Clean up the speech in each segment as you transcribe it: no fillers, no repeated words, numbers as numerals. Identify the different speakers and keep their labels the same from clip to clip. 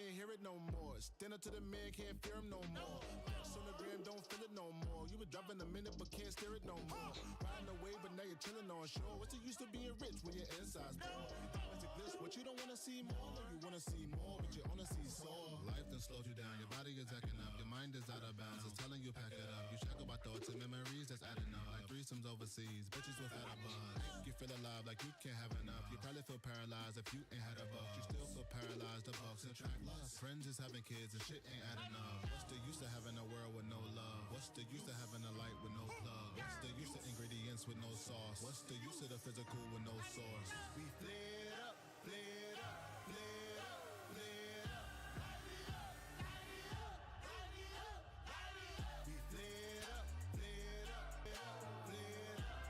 Speaker 1: can't hear it no more. Stand up to the man, can't fear him no more. Sonogram, don't feel it no more. You were driving a minute, but can't steer it no more. Riding away, but now you're chilling on shore. What's the use of being rich when your inside's poor? Diamonds and glitz, what you don't wanna see more? You wanna see more, but you wanna see sore. Life done slowed you down, your body is acting up, your mind is out of bounds. It's telling you pack it up. You check about thoughts and memories that's adding up. Like threesomes overseas, bitches without a buzz. You feel alive like you can't have enough. You probably feel paralyzed if you ain't had a buck. You still feel paralyzed, the bucks and track lust. Friends is having kids and shit ain't adding up. What's the use of having a world with no love? What's the use of having a light with no plug? What's the use of ingredients with no sauce? What's the use of the physical with no source? We flared up, flared up, flared up, flared up. We flared up, flared up, flared up.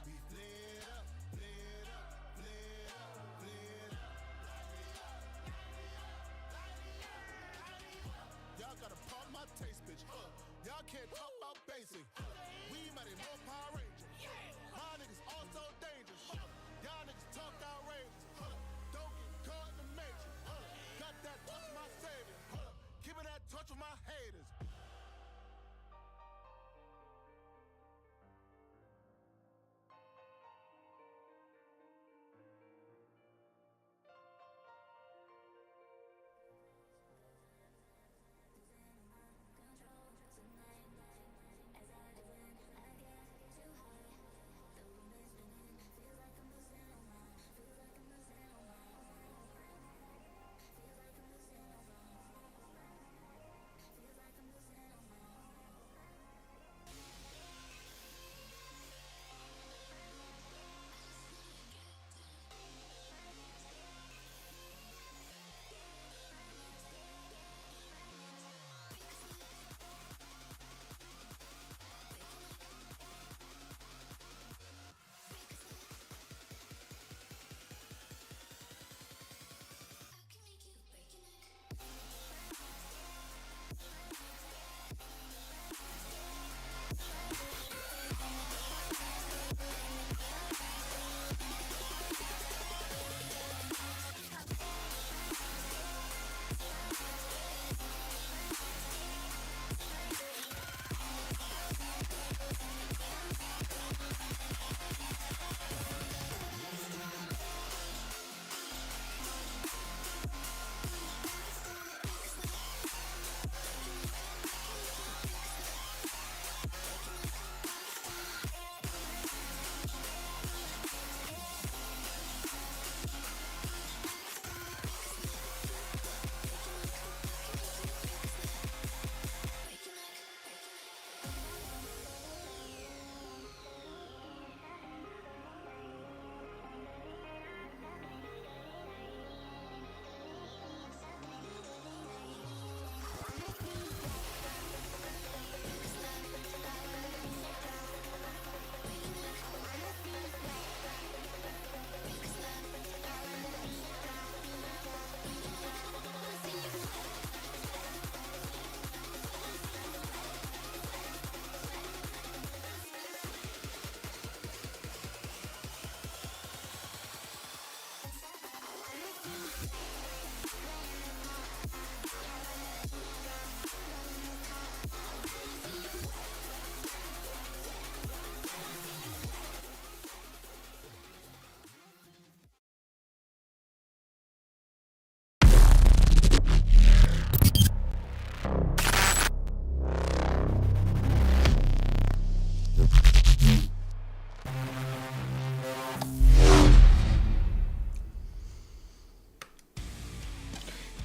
Speaker 1: We flared up, flared up, flared up, flared up. Y'all gotta pump my taste, bitch. Y'all can't talk about basic. We mighty more Power Rangers. My niggas all so dangerous. Y'all niggas talk outrageous. Don't get caught in the matrix. Got that touch my savior. Keeping that touch with my haters.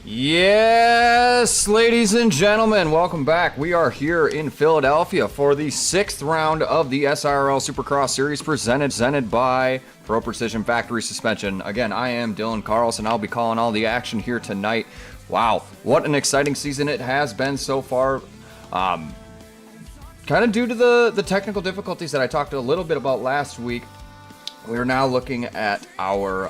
Speaker 2: Yes, ladies and gentlemen, welcome back. We are here in Philadelphia for the 6th round of the SIRL Supercross Series presented by Pro Precision Factory Suspension. Again, I am Dylan Carlson. I'll be calling all the action here tonight. Wow, what an exciting season it has been so far. Kind of due to the technical difficulties that I talked a little bit about last week, we're now looking at our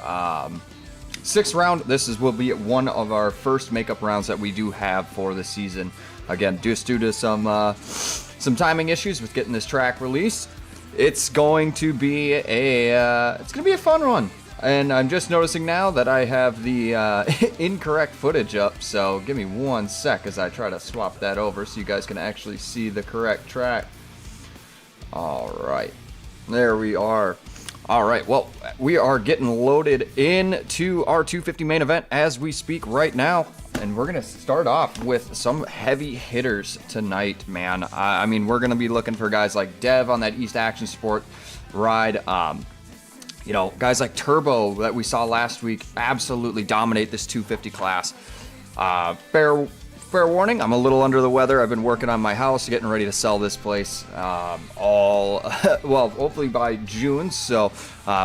Speaker 2: 6th round. This will be one of our first makeup rounds that we do have for the season. Again, just due to some timing issues with getting this track released, it's going to be a fun one. and I'm just noticing now that I have the incorrect footage up, so give me 1 sec as I try to swap that over so you guys can actually see the correct track. Alright, there we are. Alright, well, we are getting loaded into our 250 main event as we speak right now. And we're going to start off with some heavy hitters tonight, man. I mean, we're going to be looking for guys like Dev on that East Action Sport ride. You know, guys like Turbo that we saw last week absolutely dominate this 250 class. Fair warning, I'm a little under the weather. I've been working on my house, getting ready to sell this place well, hopefully by June. So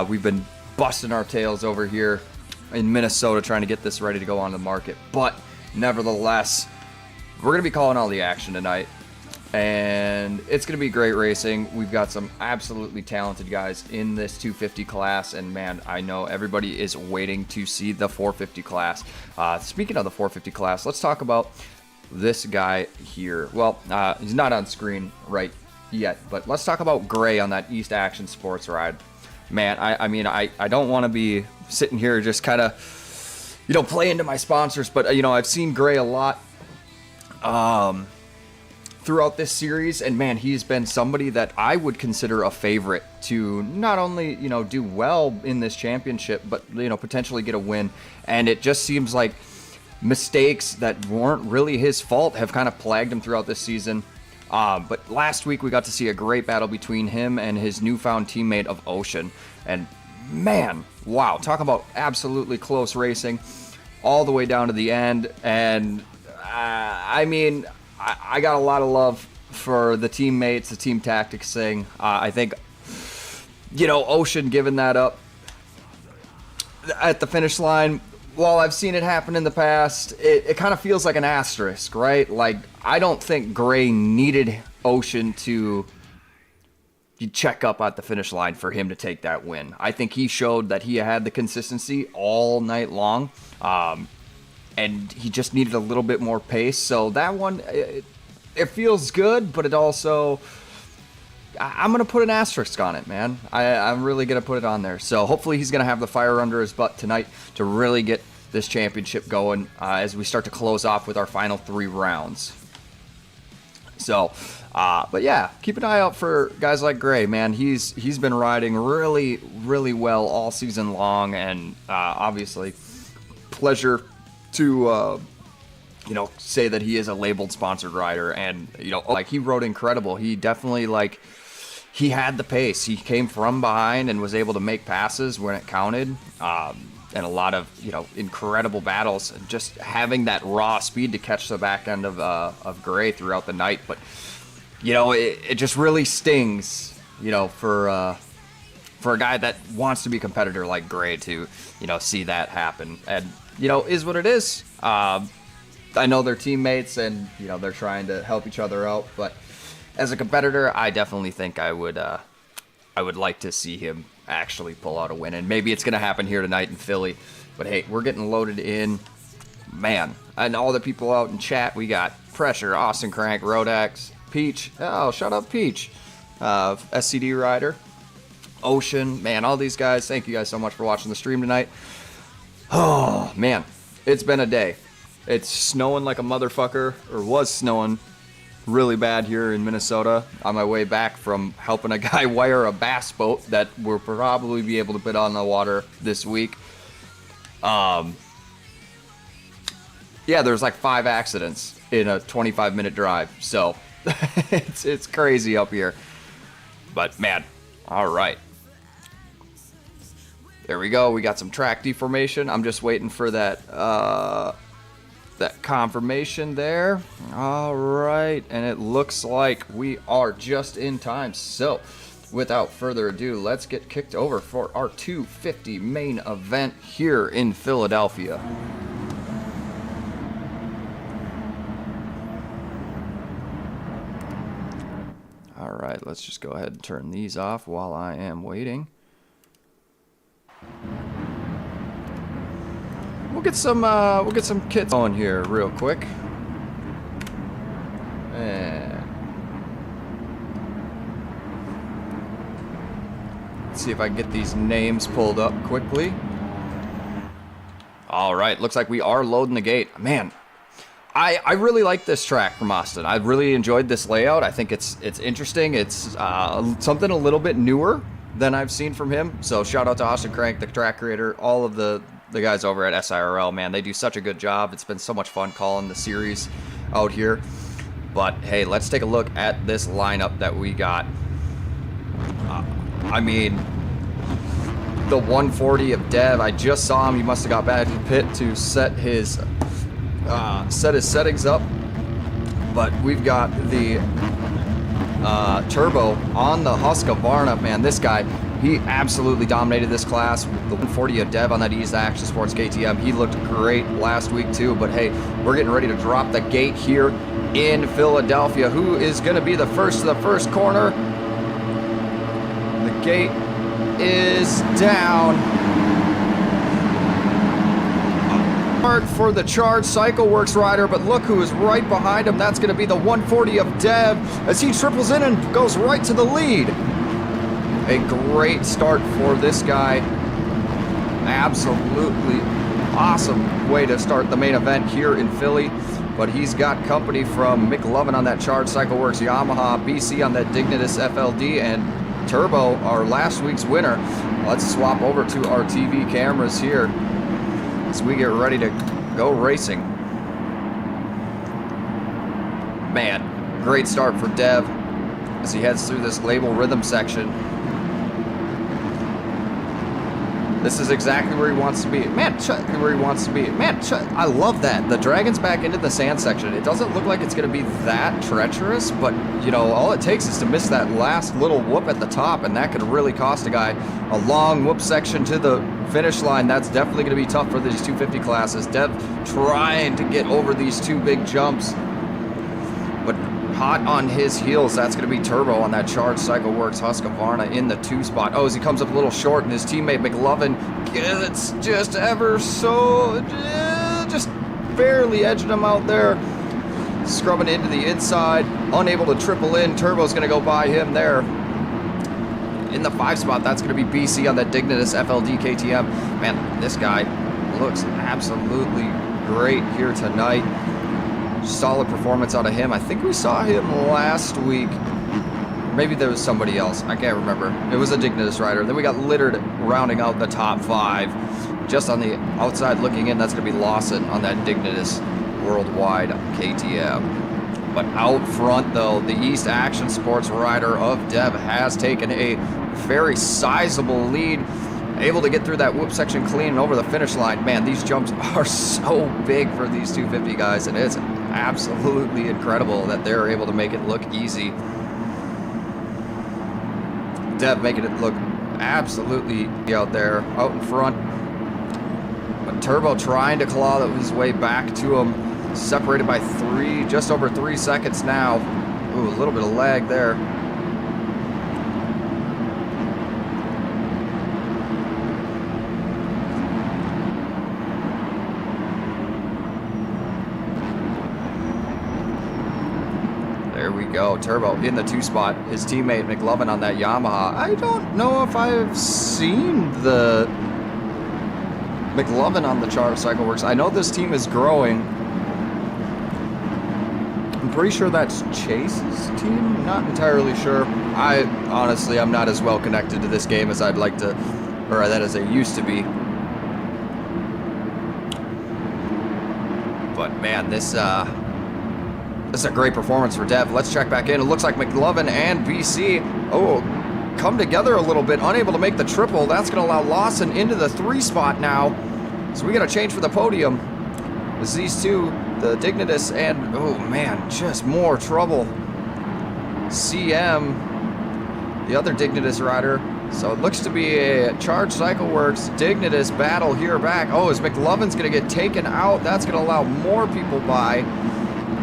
Speaker 2: we've been busting our tails over here in Minnesota trying to get this ready to go on the market. But nevertheless, we're going to be calling all the action tonight. And it's going to be great racing. We've got some absolutely talented guys in this 250 class. And man, I know everybody is waiting to see the 450 class. Speaking of the 450 class, let's talk about this guy here. Well, he's not on screen right yet, but let's talk about Gray on that East Action Sports ride. Man, I mean, I don't want to be sitting here just kind of, you know, play into my sponsors, but, you know, I've seen Gray a lot throughout this series, and man, he's been somebody that I would consider a favorite to not only, you know, do well in this championship, but, you know, potentially get a win. And it just seems like mistakes that weren't really his fault have kind of plagued him throughout this season. But last week we got to see a great battle between him and his newfound teammate of Ocean. And man, wow, talk about absolutely close racing all the way down to the end. And I mean, I got a lot of love for the teammates, the team tactics thing. I think, you know, Ocean giving that up at the finish line, while I've seen it happen in the past, it kind of feels like an asterisk, right? Like, I don't think Gray needed Ocean to check up at the finish line for him to take that win. I think he showed that he had the consistency all night long. And he just needed a little bit more pace. So that one, it feels good, but it also, I'm going to put an asterisk on it, man. I'm really going to put it on there. So hopefully he's going to have the fire under his butt tonight to really get this championship going as we start to close off with our final 3 rounds. So, but yeah, keep an eye out for guys like Gray, man. He's been riding really, really well all season long, and obviously pleasure to you know, say that he is a labeled sponsored rider. And, you know, like, he rode incredible. He definitely, like, he had the pace. He came from behind and was able to make passes when it counted, and a lot of, you know, incredible battles, and just having that raw speed to catch the back end of Gray throughout the night. But, you know, it just really stings, you know, for a guy that wants to be a competitor like Gray to, you know, see that happen. And, you know, is what it is. I know they're teammates, and, you know, they're trying to help each other out. But as a competitor, I definitely think I would like to see him actually pull out a win. And maybe it's going to happen here tonight in Philly. But hey, we're getting loaded in, man. And all the people out in chat, we got Pressure, Austin Crank, Rodex, Peach. Oh, shut up, Peach. SCD Rider, Ocean, man, all these guys. Thank you guys so much for watching the stream tonight. Oh, man, it's been a day. It's snowing like a motherfucker, or was snowing really bad here in Minnesota on my way back from helping a guy wire a bass boat that we'll probably be able to put on the water this week. Yeah, there's like 5 accidents in a 25-minute drive, so it's crazy up here. But man, all right. There we go. We got some track deformation. I'm just waiting for that that confirmation there. All right, and it looks like we are just in time. So, without further ado, let's get kicked over for our 250 main event here in Philadelphia. All right, let's just go ahead and turn these off while I am waiting. We'll get some kits on here real quick. And let's see if I can get these names pulled up quickly. All right, looks like we are loading the gate. Man, I really like this track from Austin. I really enjoyed this layout. I think it's interesting. It's something a little bit newer than I've seen from him. So shout out to Austin Crank, the track creator, all of the guys over at SIRL. Man, they do such a good job. It's been so much fun calling the series out here. But hey, let's take a look at this lineup that we got. I mean, the 140 of Dev, I just saw him. He must have got back to the pit to set his settings up. But we've got the Turbo on the Husqvarna. Man, this guy, he absolutely dominated this class. The 140 of Dev on that East Action Sports KTM, he looked great last week too. But hey, we're getting ready to drop the gate here in Philadelphia. Who is going to be the first to the first corner? The gate is down. Hard for the Charged Cycle Works rider, but look who is right behind him. That's going to be the 140 of Dev as he triples in and goes right to the lead. A great start for this guy. Absolutely awesome way to start the main event here in Philly. But he's got company from McLovin on that Charged Cycle Works Yamaha, BC on that Dignitas FLD, and Turbo, our last week's winner. Let's swap over to our TV cameras here as we get ready to go racing. Man, great start for Dev as he heads through this label rhythm section. This is exactly where he wants to be. Man, where he wants to be. Man, I love that. The Dragon's back into the sand section. It doesn't look like it's going to be that treacherous, but, you know, all it takes is to miss that last little whoop at the top, and that could really cost a guy a long whoop section to the finish line. That's definitely going to be tough for these 250 classes. Dev trying to get over these two big jumps, but hot on his heels. That's going to be Turbo on that Charged Cycle Works Husqvarna in the 2 spot. Oh, as he comes up a little short, and his teammate McLovin gets just ever so, just barely edging him out there. Scrubbing into the inside, unable to triple in. Turbo's going to go by him there. In the 5 spot, that's going to be BC on that Dignitas FLD KTM. Man, this guy looks absolutely great here tonight. Solid performance out of him. I think we saw him last week. Maybe there was somebody else. I can't remember. It was a Dignitas rider. Then we got Littered rounding out the top 5. Just on the outside looking in, that's going to be Lawson on that Dignitas Worldwide KTM. But out front, though, the East Action Sports rider of Dev has taken a very sizable lead. Able to get through that whoop section clean and over the finish line. Man, these jumps are so big for these 250 guys, and it's absolutely incredible that they're able to make it look easy. Dev making it look absolutely out there, out in front. But Turbo trying to claw his way back to him. Separated by 3, just over 3 seconds now. Ooh, a little bit of lag there. There we go. Turbo in the 2 spot. His teammate McLovin on that Yamaha. I don't know if I've seen the McLovin on the Charged Cycle Works. I know this team is growing. I'm pretty sure that's Chase's team. Not entirely sure. I'm not as well connected to this game as I'd like to, or that as I used to be. But man, this is a great performance for Dev. Let's check back in. It looks like McLovin and BC, come together a little bit, unable to make the triple. That's going to allow Lawson into the 3 spot now. So we got to change for the podium. It's these two, the Dignitas and, oh man, just more trouble. CM, the other Dignitas rider. So it looks to be a Charged Cycle Works Dignitas battle here back. Oh, as McLovin's going to get taken out, that's going to allow more people by.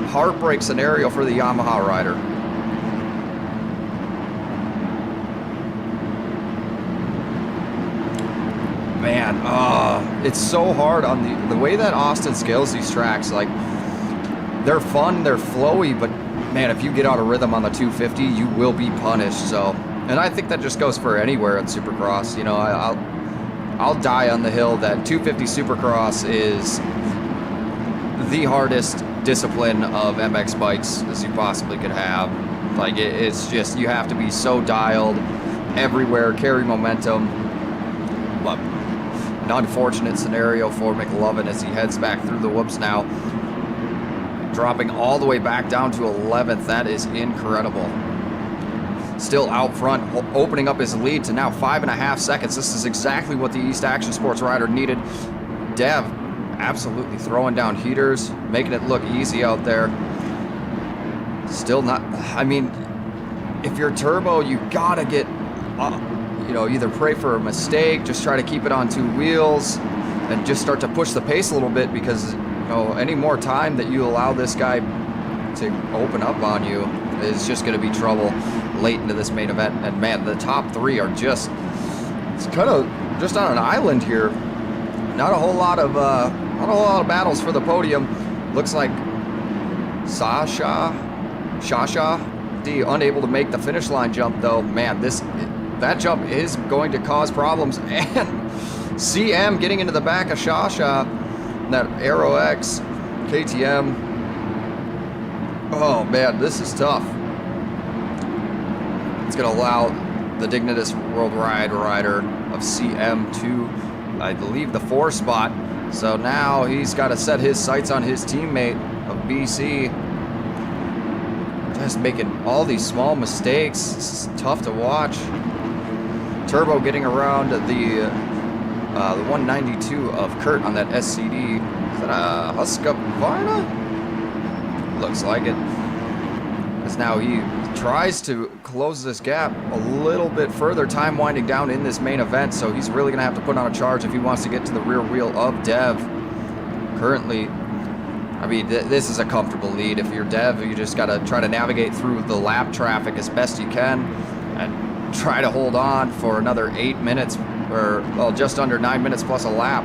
Speaker 2: Heartbreak scenario for the Yamaha rider. Man, it's so hard on the way that Austin scales these tracks. Like, they're fun, they're flowy, but man, if you get out of rhythm on the 250, you will be punished. So, and I think that just goes for anywhere in Supercross. You know, I'll die on the hill that 250 Supercross is the hardest discipline of MX bikes as you possibly could have. Like, it's just, you have to be so dialed everywhere, carry momentum. But an unfortunate scenario for McLovin as he heads back through the whoops now, dropping all the way back down to 11th. That is incredible. Still out front, opening up his lead to now 5.5 seconds. This is exactly what the East Action Sports rider needed. Dev absolutely throwing down heaters, making it look easy out there. Still not, I mean, if you're Turbo, you gotta get, you know, either pray for a mistake, just try to keep it on 2 wheels, and just start to push the pace a little bit, because, you know, any more time that you allow this guy to open up on you is just going to be trouble late into this main event. And man, the top 3 are just, it's kind of just on an island here. Not a whole lot of battles for the podium. Looks like Shasha D unable to make the finish line jump though. Man, that jump is going to cause problems. And CM getting into the back of Shasha, that Aero X KTM. Oh man, this is tough. It's going to allow the Dignitas Worldwide rider of CM to, I believe, the 4 spot. So now he's got to set his sights on his teammate of BC. Just making all these small mistakes. It's tough to watch. Turbo getting around the 192 of Kurt on that SCD. Is that a Husqvarna? Looks like it. As now he tries to close this gap a little bit further. Time winding down in this main event, so he's really going to have to put on a charge if he wants to get to the rear wheel of Dev. Currently, I mean, this is a comfortable lead. If you're Dev, you just got to try to navigate through the lap traffic as best you can and try to hold on for another 8 minutes, or well, just under 9 minutes plus a lap.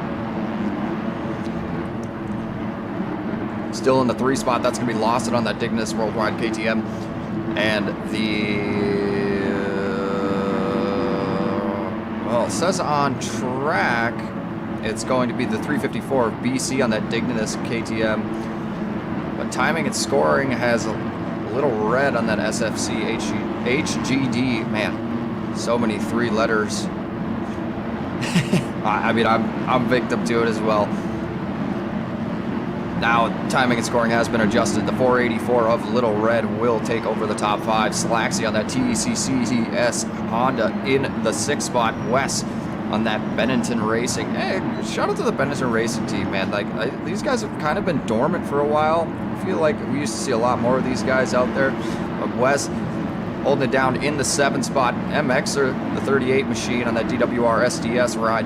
Speaker 2: Still in the 3 spot. That's going to be Lawson on that Dignitas Worldwide KTM. And well, it says on track it's going to be the 354 of BC on that Dignitas KTM. But timing and scoring has a little red on that SFC HGD. Man, so many 3 letters. I mean, I'm victim to it as well. Now, timing and scoring has been adjusted. The 484 of Little Red will take over the top 5. Slaxy on that TECCS Honda in the 6th spot. Wes on that Bennington Racing. Hey, shout out to the Bennington Racing team, man. Like, these guys have kind of been dormant for a while. I feel like we used to see a lot more of these guys out there. But Wes holding it down in the 7th spot. MXer, the 38 machine on that DWR SDS ride,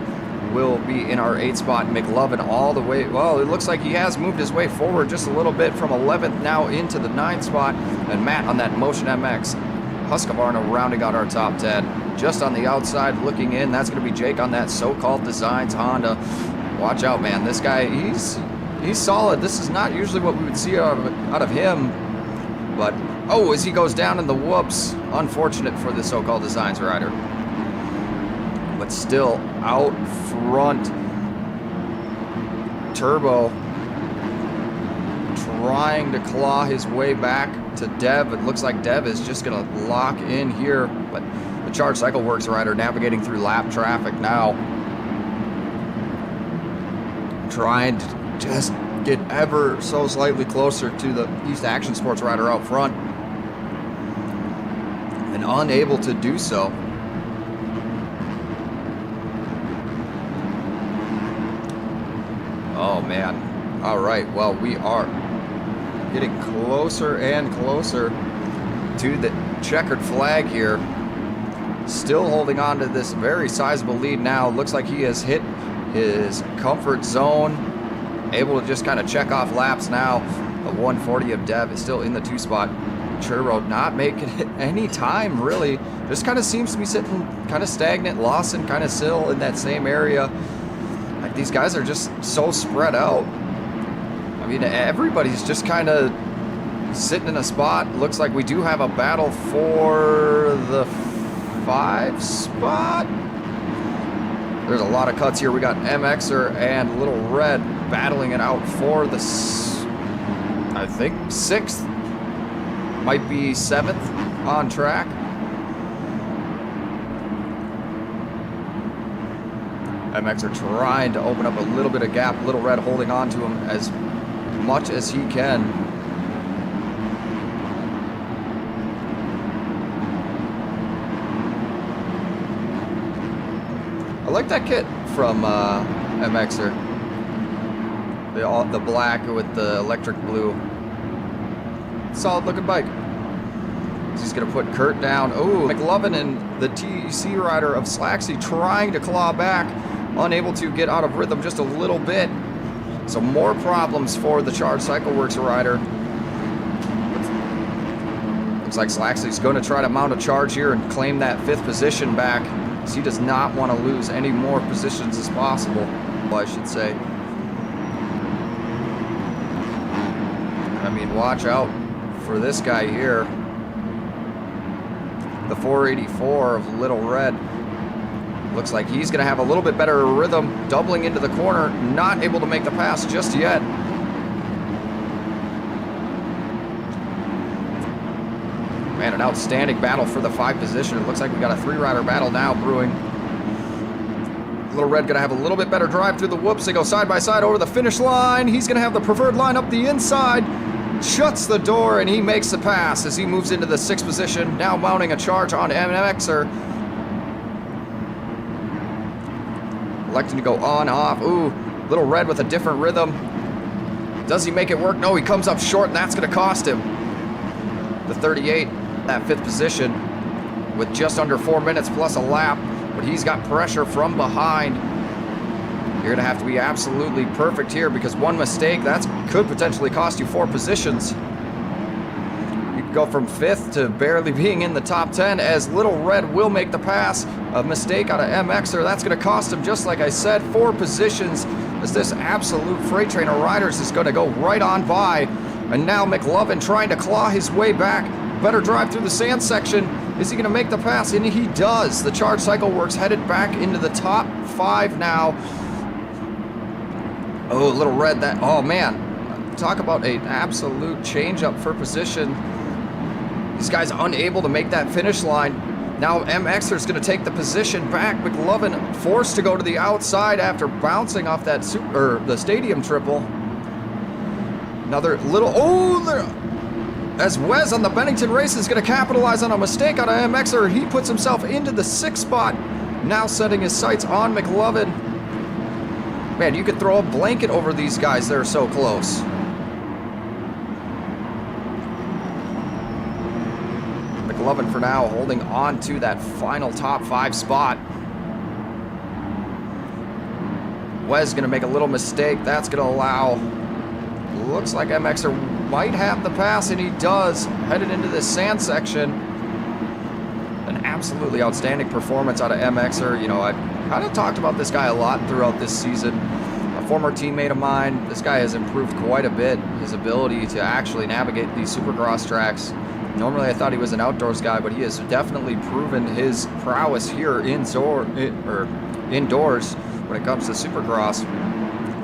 Speaker 2: will be in our 8th spot. McLovin all the way, well, it looks like he has moved his way forward just a little bit from 11th now into the 9th spot. And Matt on that Motion MX Husqvarna rounding out our top 10. Just on the outside looking in, that's going to be Jake on that So-Called Designs Honda. Watch out, man. This guy, he's solid. This is not usually what we would see out of him. But, oh, as he goes down in the whoops, unfortunate for the So-Called Designs rider. But still out front, Turbo trying to claw his way back to Dev. It looks like Dev is just going to lock in here, but the Charge Cycle Works rider navigating through lap traffic now, trying to just get ever so slightly closer to the East Action Sports rider out front, and unable to do so. Oh man. All right, well, we are getting closer and closer to the checkered flag here. Still holding on to this very sizable lead now. Looks like he has hit his comfort zone. Able to just kind of check off laps now. The 140 of Dev is still in the 2 spot. Turbo not making it any time, really. Just kind of seems to be sitting kind of stagnant. Lawson kind of still in that same area. Like, these guys are just so spread out. I mean, everybody's just kind of sitting in a spot. Looks like we do have a battle for the 5 spot. There's a lot of cuts here. We got MXer and Little Red battling it out for the, I think, 6th. Might be 7th on track. MXer trying to open up a little bit of gap. Little Red holding on to him as much as he can. I like that kit from MXer. The black with the electric blue. Solid looking bike. He's going to put Kurt down. Oh, McLovin and the TC rider of Slaxy trying to claw back. Unable to get out of rhythm just a little bit. So more problems for the Charge Cycle Works rider. Looks like Slaxy's going to try to mount a charge here and claim that 5th position back. So he does not want to lose any more positions as possible, I should say. I mean, watch out for this guy here. The 484 of Little Red. Looks like he's going to have a little bit better rhythm, doubling into the corner, not able to make the pass just yet. Man, an outstanding battle for the 5 position. It looks like we got a 3-rider battle now brewing. Little Red going to have a little bit better drive through the whoops. They go side by side over the finish line. He's going to have the preferred line up the inside. Shuts the door, and he makes the pass as he moves into the 6th position. Now mounting a charge on MXer. Electing to go on, off. Ooh, Little Red with a different rhythm. Does he make it work? No, he comes up short, and that's going to cost him. The 38, that 5th position, with just under 4 minutes plus a lap. But he's got pressure from behind. You're going to have to be absolutely perfect here because one mistake, that could potentially cost you 4 positions. You could go from 5th to barely being in the top 10 as Little Red will make the pass. A mistake out of MXer, that's going to cost him, just like I said, 4 positions as this absolute freight train of riders is going to go right on by. And now McLovin trying to claw his way back. Better drive through the sand section. Is he going to make the pass? And he does. The Charge Cycle Works headed back into the top 5 now. Oh, Little Red, that, oh man. Talk about an absolute change up for position. These guys unable to make that finish line. Now MXer's going to take the position back. McLovin forced to go to the outside after bouncing off that the stadium triple. Another little, as Wes on the Bennington race is going to capitalize on a mistake out of MXer. He puts himself into the 6th spot. Now setting his sights on McLovin. Man, you could throw a blanket over these guys. They're so close. McLovin for now holding on to that final top 5 spot. Wes going to make a little mistake. That's going to allow, looks like MXer might have the pass, and he does. Headed into this sand section. An absolutely outstanding performance out of MXer. You know, I kind of talked about this guy a lot throughout this season. A former teammate of mine. This guy has improved quite a bit. His ability to actually navigate these supercross tracks. Normally I thought he was an outdoors guy, but he has definitely proven his prowess here indoors when it comes to supercross.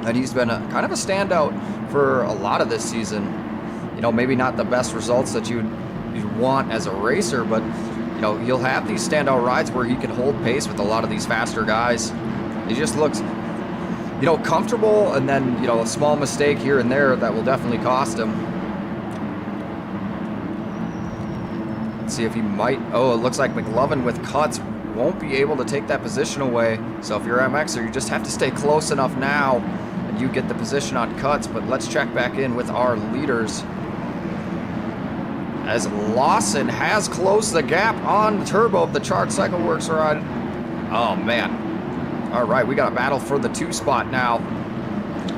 Speaker 2: And he's been kind of a standout for a lot of this season. You know, maybe not the best results that you'd want as a racer, but you know, he'll have these standout rides where he can hold pace with a lot of these faster guys. He just looks, you know, comfortable, and then, you know, a small mistake here and there that will definitely cost him. Let's see if he might, oh, it looks like McLovin with cuts won't be able to take that position away. So if you're MXer, you just have to stay close enough now and you get the position on cuts. But let's check back in with our leaders, as Lawson has closed the gap on Turbo of the Charge Cycle Works ride. Oh man. All right, we got a battle for the 2 spot now.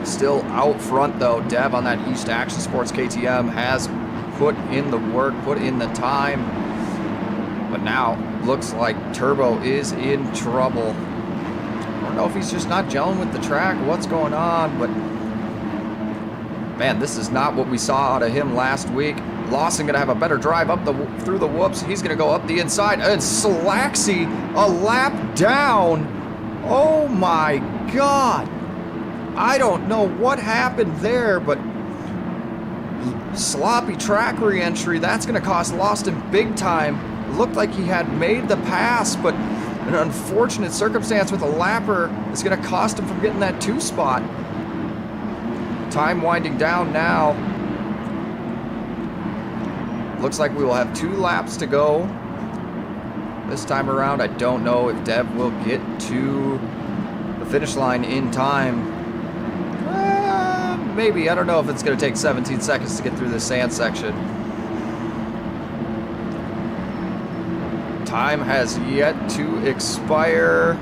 Speaker 2: Still out front though. Dev on that East Action Sports KTM has put in the work, put in the time. But now looks like Turbo is in trouble. I don't know if he's just not gelling with the track, what's going on, but man, this is not what we saw out of him last week. Lawson gonna have a better drive up through the whoops. He's gonna go up the inside, and Slaxy a lap down. Oh my God. I don't know what happened there, but sloppy track re-entry. That's going to cost Lawson big time. It looked like he had made the pass, but an unfortunate circumstance with a lapper is going to cost him from getting that 2 spot. Time winding down now. Looks like we will have 2 laps to go. This time around, I don't know if Dev will get to the finish line in time. Maybe. I don't know if it's going to take 17 seconds to get through this sand section. Time has yet to expire.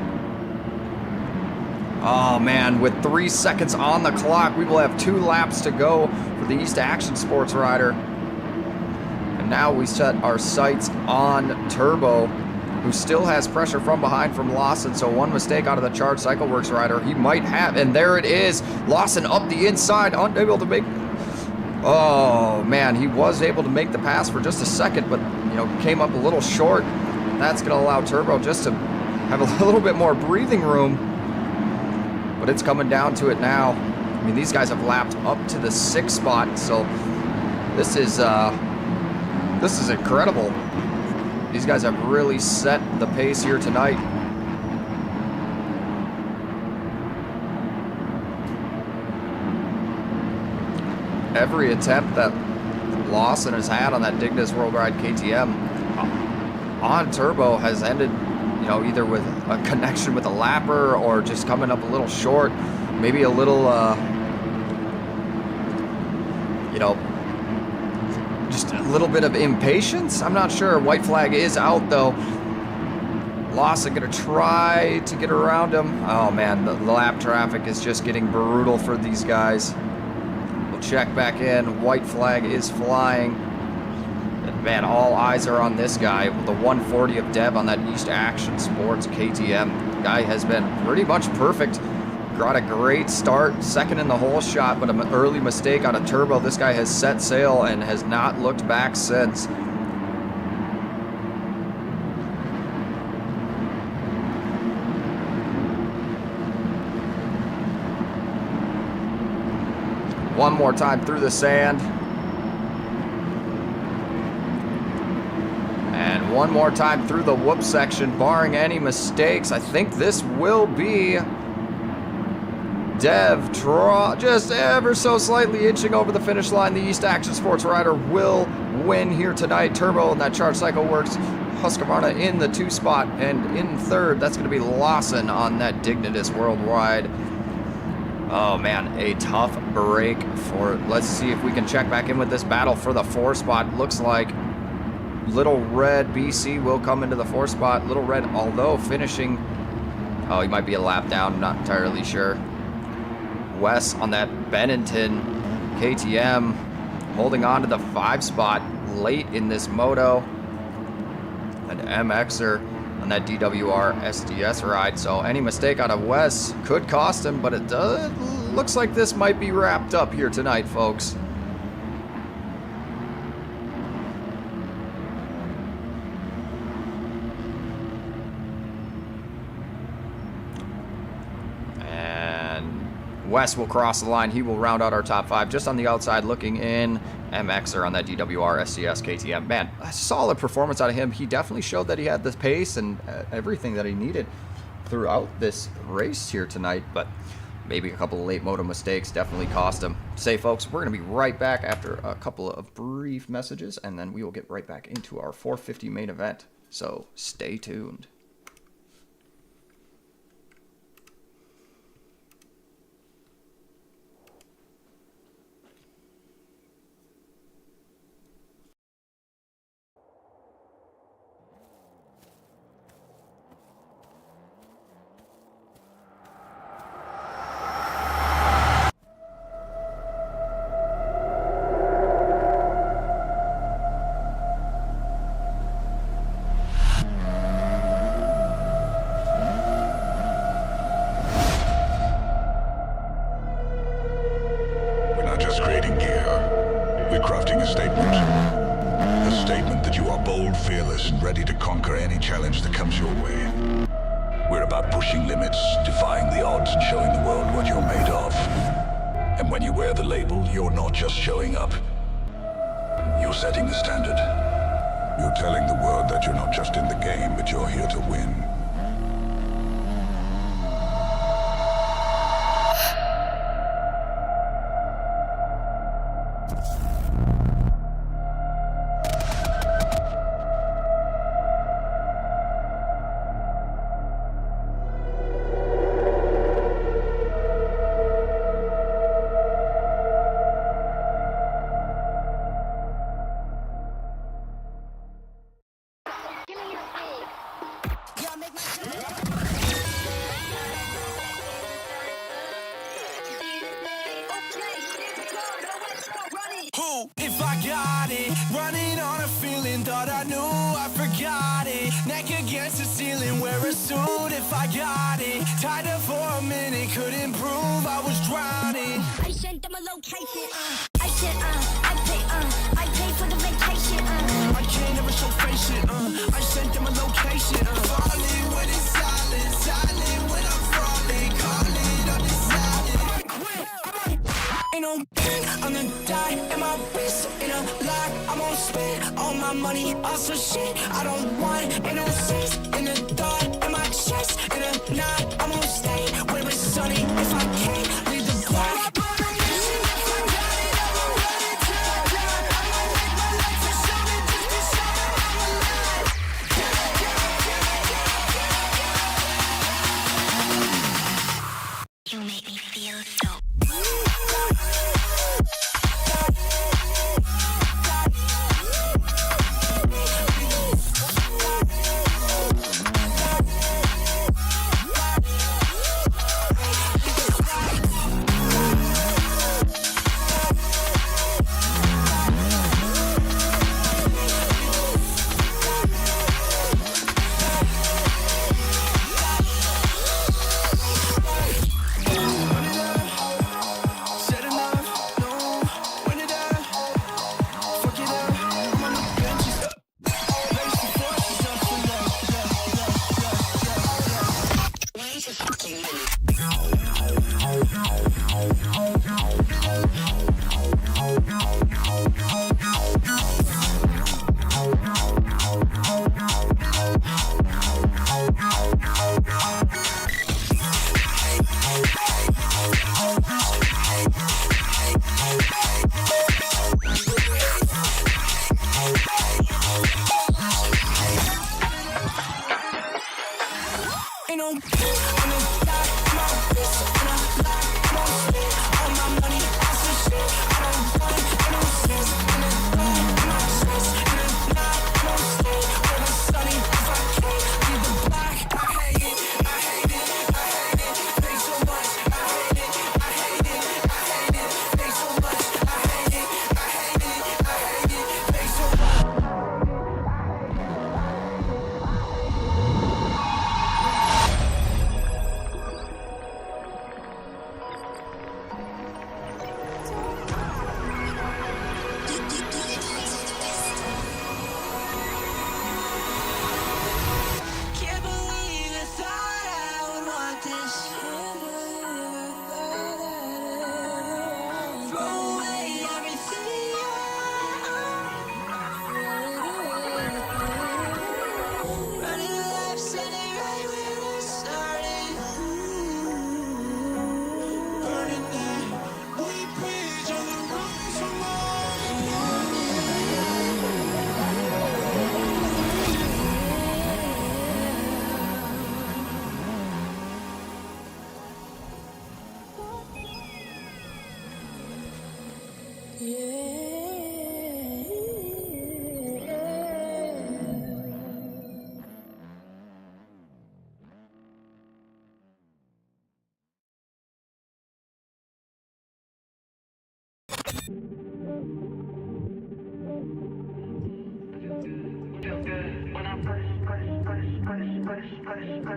Speaker 2: Oh man, with 3 seconds on the clock, we will have 2 laps to go for the East Action Sports rider. And now we set our sights on Turbo, who still has pressure from behind from Lawson, so one mistake out of the Charged Cycle Works rider he might have, and there it is. Lawson up the inside, unable to make... Oh man, he was able to make the pass for just a second, but came up a little short. That's going to allow Turbo just to have a little bit more breathing room, but it's coming down to it now. I mean, these guys have lapped up to the 6th spot, so this is incredible. These guys have really set the pace here tonight. Every attempt that Lawson has had on that Dignitas Worldwide KTM on Turbo has ended, either with a connection with a lapper or just coming up a little short. Maybe a little, just a little bit of impatience. I'm not sure. White flag is out though. Lawson gonna try to get around him. Oh man, the lap traffic is just getting brutal for these guys. We'll check back in. White flag is flying. And man, all eyes are on this guy. The 140 of Dev on that East Action Sports KTM. Guy has been pretty much perfect. Got a great start, second in the whole shot, but an early mistake on a Turbo. This guy has set sail and has not looked back since. One more time through the sand. And one more time through the whoop section, barring any mistakes. I think this will be Dev just ever so slightly inching over the finish line. The East Action Sports rider will win here tonight. Turbo and that Charged Cycle Works Husqvarna in the 2 spot, and in 3rd, that's going to be Lawson on that Dignitas Worldwide. Oh man, a tough break for. Let's see if we can check back in with this battle for the 4 spot. Looks like Little Red BC will come into the 4 spot. Little Red, although finishing, oh, he might be a lap down. I'm not entirely sure. Wes on that Bennington KTM holding on to the 5 spot late in this moto. An MXer on that DWR SDS ride, so any mistake out of Wes could cost him, but it looks like this might be wrapped up here tonight, folks. Wes will cross the line. He will round out our top 5. Just on the outside looking in, MXer on that DWR SDS KTM. Man, a solid performance out of him. He definitely showed that he had the pace and everything that he needed throughout this race here tonight, but maybe a couple of late moto mistakes definitely cost him. Say, folks, we're going to be right back after a couple of brief messages, and then we will get right back into our 450 main event. So stay tuned.
Speaker 3: We're about pushing limits, defying the odds, and showing the world what you're made of. And when you wear the label, you're not just showing up. You're setting the standard. You're telling the world that you're not just in the game, but you're here to win.
Speaker 4: If I got it, running on a feeling, thought I knew I forgot it. Neck against the ceiling, wear a suit if I got it. Tied up for a minute, couldn't prove I was drowning.
Speaker 5: I sent them a location, I said, I paid for the vacation,
Speaker 4: I can't ever show face shit, I sent them a location, Falling when it's silent, silent when I'm falling, calling on the silent. Ain't no pain, I'm gonna die, and my wrist in a lie. I'm gonna spend all my money on some shit I don't want. Ain't no sense in the thought in my chest, in a night. I'm gonna stay where it's sunny if I can't leave the block.
Speaker 5: you make me feel so.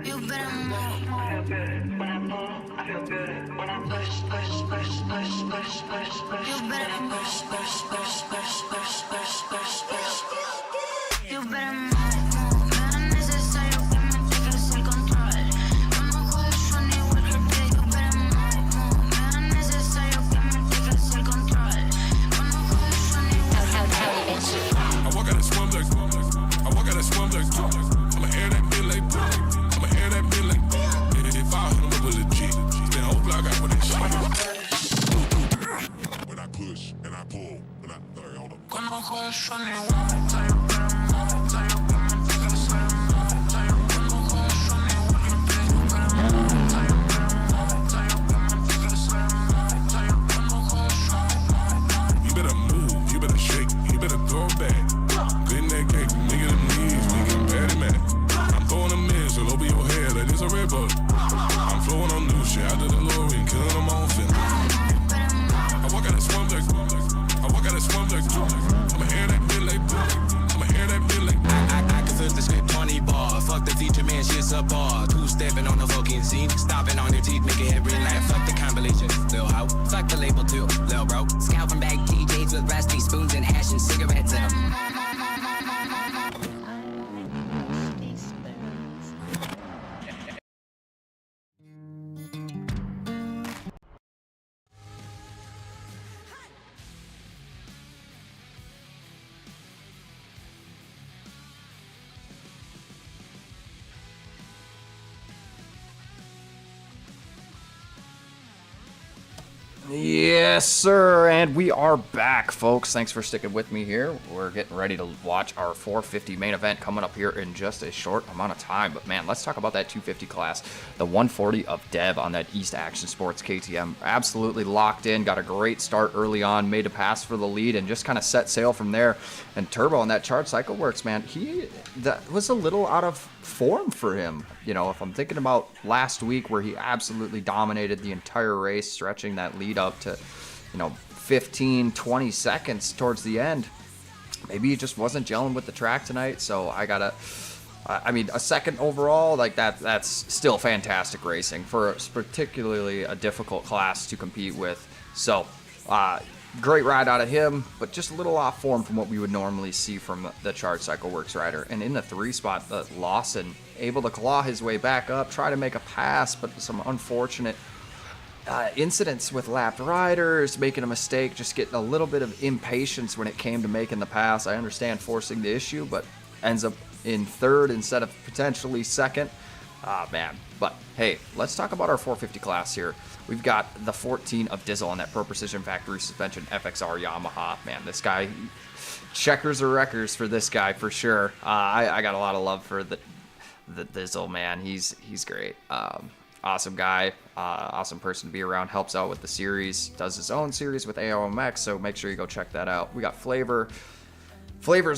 Speaker 5: You better move.
Speaker 6: I feel good when I move. I feel good when I push, push, push, push, push, push, push.
Speaker 5: You better move.
Speaker 6: Push, push, push, push, push, push, push, push.
Speaker 5: You better move. Nada necesario que me quites el control.
Speaker 7: You better move, you better shake, you better throw it back. Getting that cake, nigga, them knees, we getting patty mad. I'm throwing them in, so over your head like it's a red button. I'm flowing on new shit, out of the lorry and killing them on film. I walk out that swim like, I walk out that swim like, I'ma hear that bit like, I'ma hear that bit like.
Speaker 8: I can flip the script 20 bars. Fuck the teacher, man, shit's a bar. Two-stepping on the fucking scene, stopping on their teeth, making it ring like fuck the compilation. Lil' ho, fuck the label too, lil' bro. Scalping back TJs with rusty spoons and ash and cigarettes up.
Speaker 2: Yes, sir, and we are back, folks. Thanks for sticking with me here. We're getting ready to watch our 450 main event coming up here in just a short amount of time. But, man, let's talk about that 250 class. The 140 of Dev on that East Action Sports KTM. Absolutely locked in. Got a great start early on. Made a pass for the lead and just kind of set sail from there. And Turbo on that Charged Cycle Works, man, that was a little out of form for him. You know, if I'm thinking about last week where he absolutely dominated the entire race, stretching that lead up to, 15, 20 seconds towards the end, maybe he just wasn't gelling with the track tonight. So a second overall, like that's still fantastic racing for particularly a difficult class to compete with. So, great ride out of him, but just a little off form from what we would normally see from the Charged Cycle Works rider. And in the 3 spot, Lawson able to claw his way back up, try to make a pass, but some unfortunate incidents with lapped riders, making a mistake, just getting a little bit of impatience when it came to making the pass. I understand forcing the issue, but ends up in 3rd instead of potentially 2nd. Man. But, hey, let's talk about our 450 class here. We've got the 14 of Dizzle on that Pro Precision Factory Suspension FXR Yamaha. Man, this guy, checkers or wreckers for this guy for sure. I got a lot of love for the Dizzle, man. He's great. Awesome guy, awesome person to be around, helps out with the series, does his own series with AOMX, so make sure you go check that out. We got Flavors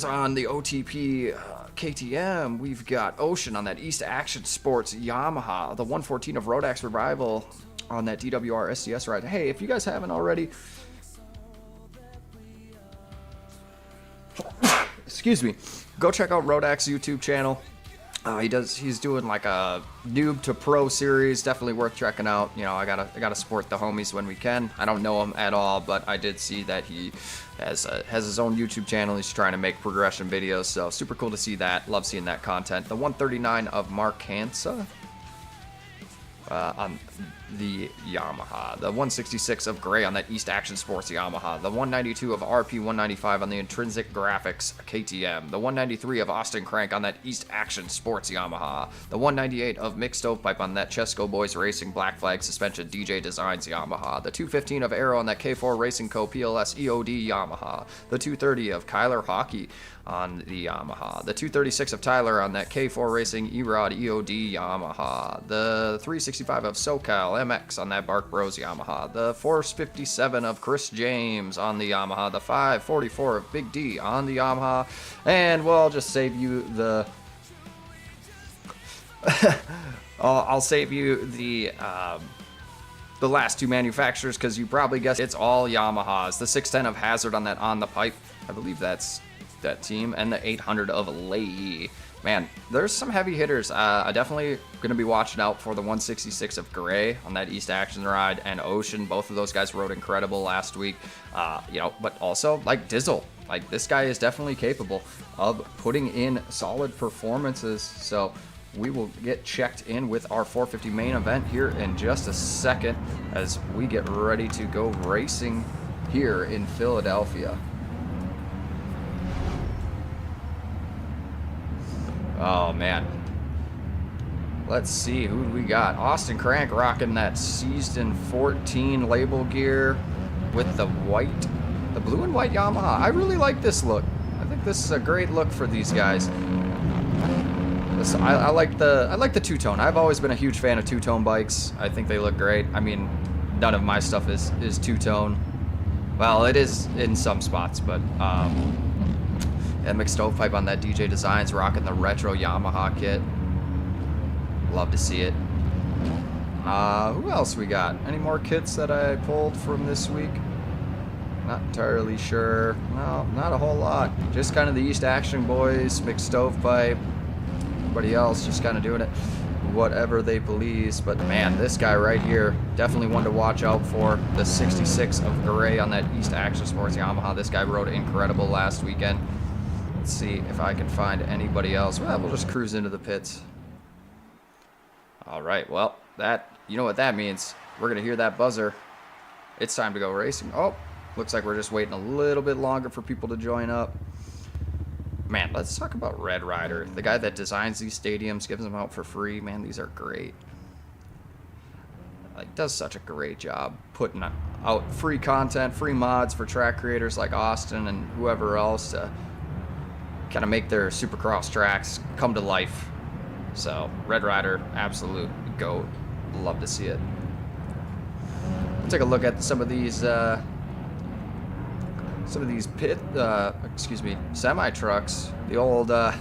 Speaker 2: on the OTP KTM. We've got Ocean on that East Action Sports Yamaha, the 114 of Rodax Revival on that DWR SDS ride. Hey, if you guys haven't already, excuse me, go check out Rodax's YouTube channel. He's doing like a noob to pro series, definitely worth checking out. I gotta support the homies when we can. I don't know him at all, but I did see that he has his own YouTube channel. He's trying to make progression videos, so super cool to see that. Love seeing that content. The 139 of Mark Hansa on the Yamaha, the 166 of Gray on that East Action Sports Yamaha, the 192 of RP 195 on the Intrinsic Graphics KTM, the 193 of Austin Crank on that East Action Sports Yamaha, the 198 of Mick Stovepipe on that Chesco Boys Racing Black Flag Suspension DJ Designs Yamaha, the 215 of Arrow on that K4 Racing Co. PLS EOD Yamaha, the 230 of Kyler Hockey on the Yamaha, the 236 of Tyler on that K4 Racing E-Rod EOD Yamaha, the 365 of SoCal MX on that Bark Bros Yamaha, the 457 of Chris James on the Yamaha, the 544 of Big D on the Yamaha, and well, I'll just save you the I'll save you the last 2 manufacturers, because you probably guessed it's all Yamahas. The 610 of Hazard on that On the Pipe, I believe that's that team, and the 800 of Leahy. Man, there's some heavy hitters. I definitely going to be watching out for the 166 of Gray on that East Action ride, and Ocean. Both of those guys rode incredible last week. But also like Dizzle. Like, this guy is definitely capable of putting in solid performances. So we will get checked in with our 450 main event here in just a second as we get ready to go racing here in Philadelphia. Oh, man. Let's see who we got. Austin Crank rocking that Season 14 label gear with the white The blue and white Yamaha. I really like this look. I think this is a great look for these guys. I like the two-tone. I've always been a huge fan of two-tone bikes. I think they look great. I mean, none of my stuff is two-tone. Well, it is in some spots, but yeah, mixed stovepipe on that DJ Designs, rocking the retro Yamaha kit. Love to see it. Who else we got? Any more kits that I pulled from this week? Not entirely sure. No, not a whole lot. Just kind of the East Action Boys, mixed stovepipe. Everybody else just kind of doing it whatever they please. But man, this guy right here, definitely one to watch out for. The 66 of gray on that East Action Sports Yamaha. This guy rode incredible last weekend. Let's see if I can find anybody else. Well, we'll just cruise into the pits. All right, well, you know what that means. We're going to hear that buzzer. It's time to go racing. Oh, looks like we're just waiting a little bit longer for people to join up. Man, let's talk about Red Rider. The guy that designs these stadiums, gives them out for free. Man, these are great. Like, does such a great job putting out free content, free mods for track creators like Austin and whoever else to kind of make their Supercross tracks come to life. So, Red Rider, absolute GOAT. Love to see it. We'll take a look at some of these semi trucks. The old, the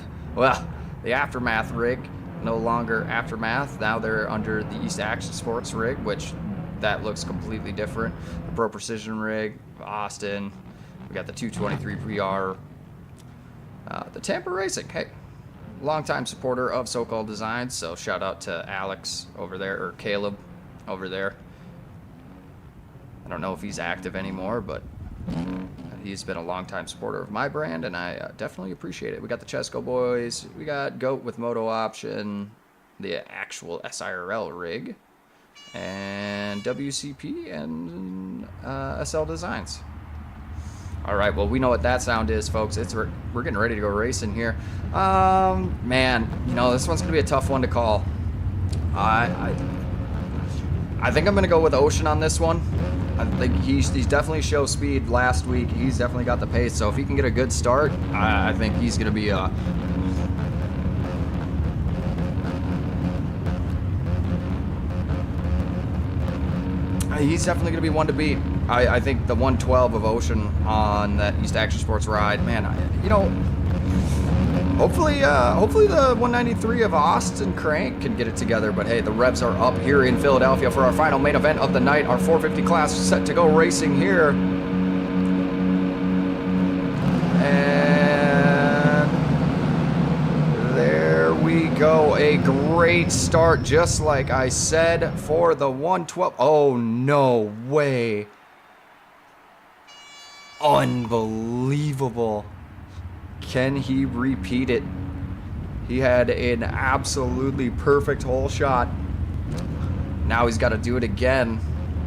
Speaker 2: Aftermath rig, no longer Aftermath. Now they're under the East Action Sports rig, which that looks completely different. The Pro Precision rig, Austin. We got the 223 PR. The Tampa Racing. Hey, longtime supporter of So-Called Designs. So shout out to Alex over there, or Caleb over there. I don't know if he's active anymore, but he's been a longtime supporter of my brand, and I definitely appreciate it. We got the Chesco boys. We got GOAT with Moto Option, the actual SIRL rig, and WCP and SL Designs. All right, well, we know what that sound is, folks. We're getting ready to go racing here. Man, you know, this one's going to be a tough one to call. I think I'm going to go with Ocean on this one. I think he's definitely showed speed last week. He's definitely got the pace. So if he can get a good start, I think he's going to be he's definitely going to be one to beat. I think the 112 of Ocean on that East Action Sports ride, man, you know, hopefully the 193 of Austin Crank can get it together. But hey, the revs are up here in Philadelphia for our final main event of the night. Our 450 class set to go racing here. And there we go. A great start, just like I said, for the 112. Oh, no way. Unbelievable. Can he repeat it? He had an absolutely perfect hole shot. Now he's got to do it again.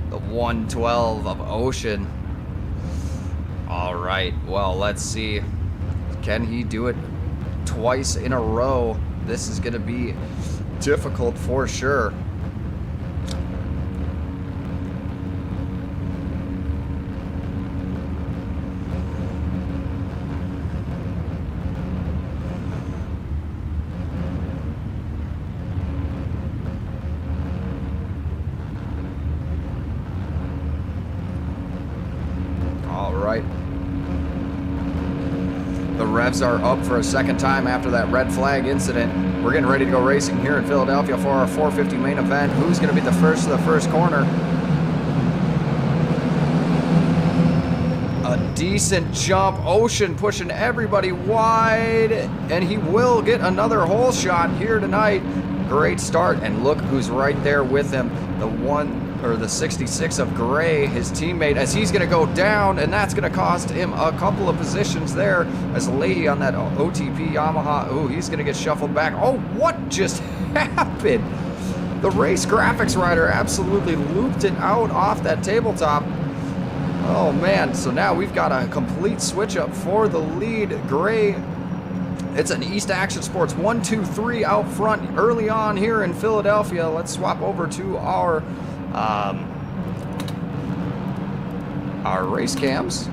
Speaker 2: The 112 of Ocean. All right, well, let's see. Can he do it twice in a row? This is going to be difficult for sure. The revs are up for a second time after that red flag incident. We're getting ready to go racing here in Philadelphia for our 450 main event. Who's going to be the first to the first corner? A decent jump. Ocean pushing everybody wide, and he will get another hole shot here tonight. Great start, and look who's right there with him. The 66 of Gray, his teammate, as he's going to go down, and that's going to cost him a couple of positions there as Leahy on that OTP Yamaha. Oh, he's going to get shuffled back. Oh, what just happened? The race graphics writer absolutely looped it out off that tabletop. Oh, man. So now we've got a complete switch up for the lead. Gray, it's an East Action Sports 1, 2, 3 out front early on here in Philadelphia. Let's swap over to our race cams.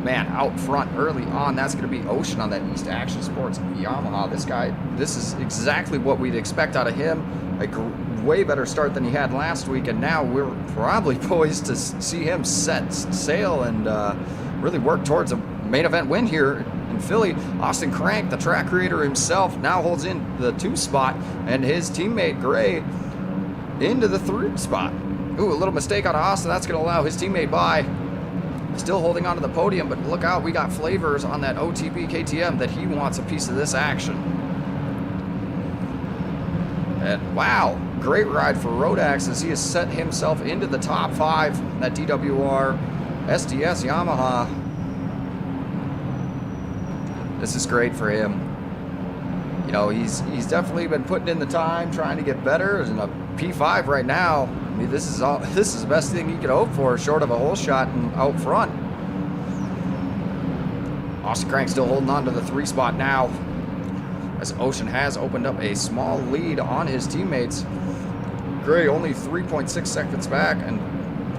Speaker 2: man, out front early on, that's going to be Ocean on that East Action Sports Yamaha. This guy, this is exactly what we'd expect out of him. A way better start than he had last week, and now we're probably poised to see him set sail and really work towards a main event win here in Philly. Austin Crank, the track creator himself, now holds in the 2 spot, and his teammate Gray into the 3rd spot. Ooh, a little mistake out of Austin. That's going to allow his teammate by. Still holding on to the podium, but look out, we got Flavors on that OTB KTM that he wants a piece of this action. And wow, great ride for Rodax as he has set himself into the top 5. That DWR SDS Yamaha. This is great for him. You know, he's definitely been putting in the time, trying to get better. In a P5 right now, I mean, this is the best thing he could hope for, short of a hole shot and out front. Austin Crank still holding on to the 3 spot now, as Ocean has opened up a small lead on his teammates. Gray only 3.6 seconds back, and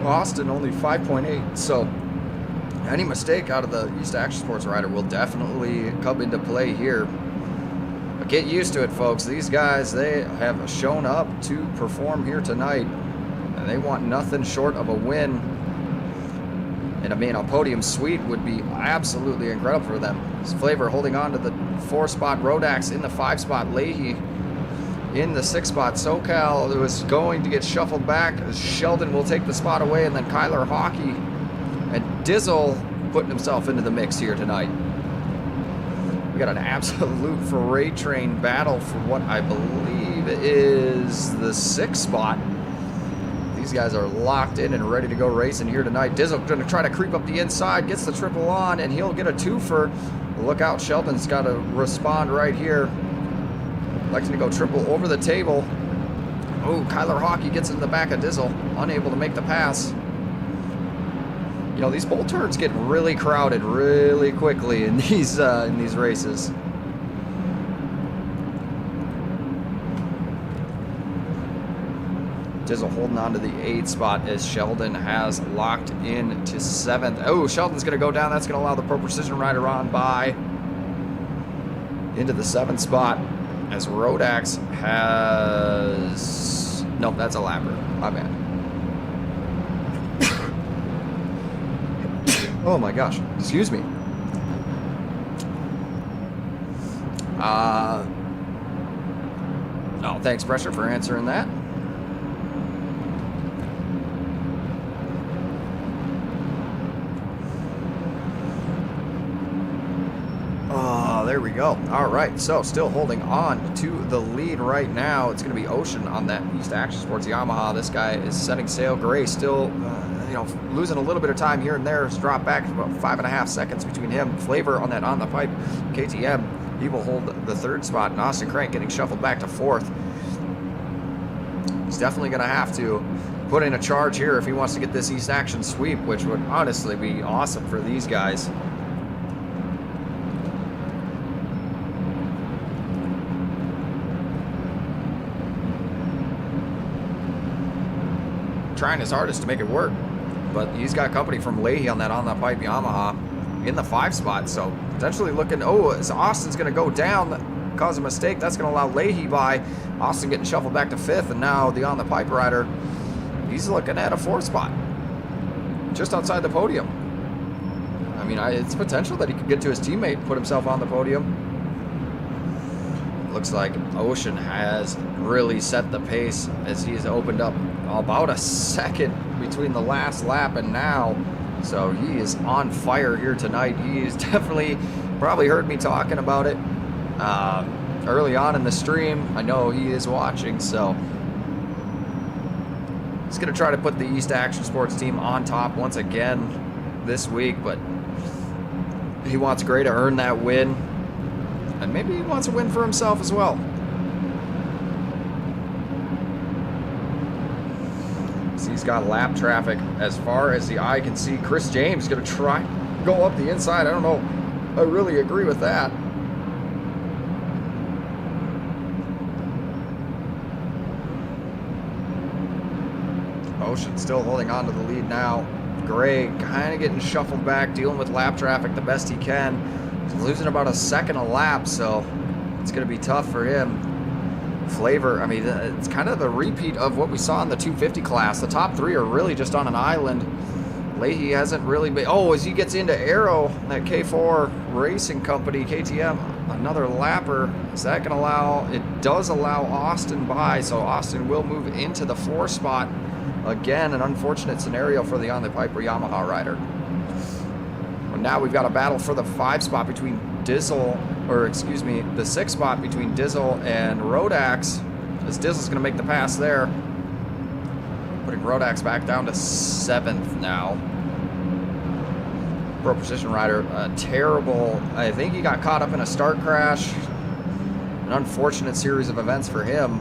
Speaker 2: Austin only 5.8. So any mistake out of the East Action Sports rider will definitely come into play here. But get used to it, folks. These guys, they have shown up to perform here tonight, and they want nothing short of a win. And I mean, a podium sweep would be absolutely incredible for them. This Flavor holding on to the 4 spot, Rodax in the 5 spot, Leahy in the 6 spot. SoCal was going to get shuffled back. Sheldon will take the spot away, and then Kyler Hockey and Dizzle putting himself into the mix here tonight. We got an absolute freight train battle for what I believe is the 6th spot. These guys are locked in and ready to go racing here tonight. Dizzle going to try to creep up the inside, gets the triple on, and he'll get a 2-fer. Look out, Sheldon's got to respond right here. Electing to go triple over the table. Oh, Kyler Hockey gets into the back of Dizzle, unable to make the pass. You know, these pole turns get really crowded really quickly in these races. Dizzle holding on to the 8th spot as Sheldon has locked in to 7th. Oh, Sheldon's going to go down. That's going to allow the Pro Precision rider on by into the 7th spot as Rodax has... Nope, that's a lapper. My bad. Oh my gosh, excuse me. Oh, thanks, Pressure, for answering that. Oh, there we go. All right, so still holding on to the lead right now. It's going to be Ocean on that East Action Sports Yamaha. This guy is setting sail. Gray still... you know, losing a little bit of time here and there. It's dropped back about 5.5 seconds between him. Flavor on that on the pipe KTM, he will hold the 3rd spot, and Austin Crank getting shuffled back to 4th. He's definitely going to have to put in a charge here if he wants to get this East Action sweep, which would honestly be awesome for these guys. Trying his hardest to make it work, but he's got company from Leahy on that pipe Yamaha in the 5 spot, so potentially looking... Oh, as Austin's going to go down, cause a mistake. That's going to allow Leahy by. Austin getting shuffled back to 5th, and now the on the pipe rider, he's looking at a 4th spot, just outside the podium. I mean, it's potential that he could get to his teammate and put himself on the podium. Looks like Ocean has really set the pace as he's opened up about a second between the last lap and now. So he is on fire here tonight. He's definitely probably heard me talking about it early on in the stream. I know he is watching, so he's going to try to put the East Action Sports team on top once again this week, but he wants Gray to earn that win, and maybe he wants a win for himself as well. He's got lap traffic as far as the eye can see. Chris James going to try go up the inside. I don't know. I really agree with that. Ocean still holding on to the lead now. Gray kind of getting shuffled back, dealing with lap traffic the best he can. He's losing about a second a lap, so it's going to be tough for him. Flavor, I mean, it's kind of the repeat of what we saw in the 250 class. The top three are really just on an island. Leahy hasn't really been... Oh, as he gets into Aero, that K4 Racing Company, KTM, another lapper. Is that going to allow... It does allow Austin by, so Austin will move into the 4 spot. Again, an unfortunate scenario for the On the Piper Yamaha rider. Well, now we've got a battle for the 5 spot between Dizzle, or excuse me, the 6 spot between Dizzle and Rodax. As Dizzle's going to make the pass there. Putting Rodax back down to 7th now. Pro Precision rider, terrible. I think he got caught up in a start crash. An unfortunate series of events for him.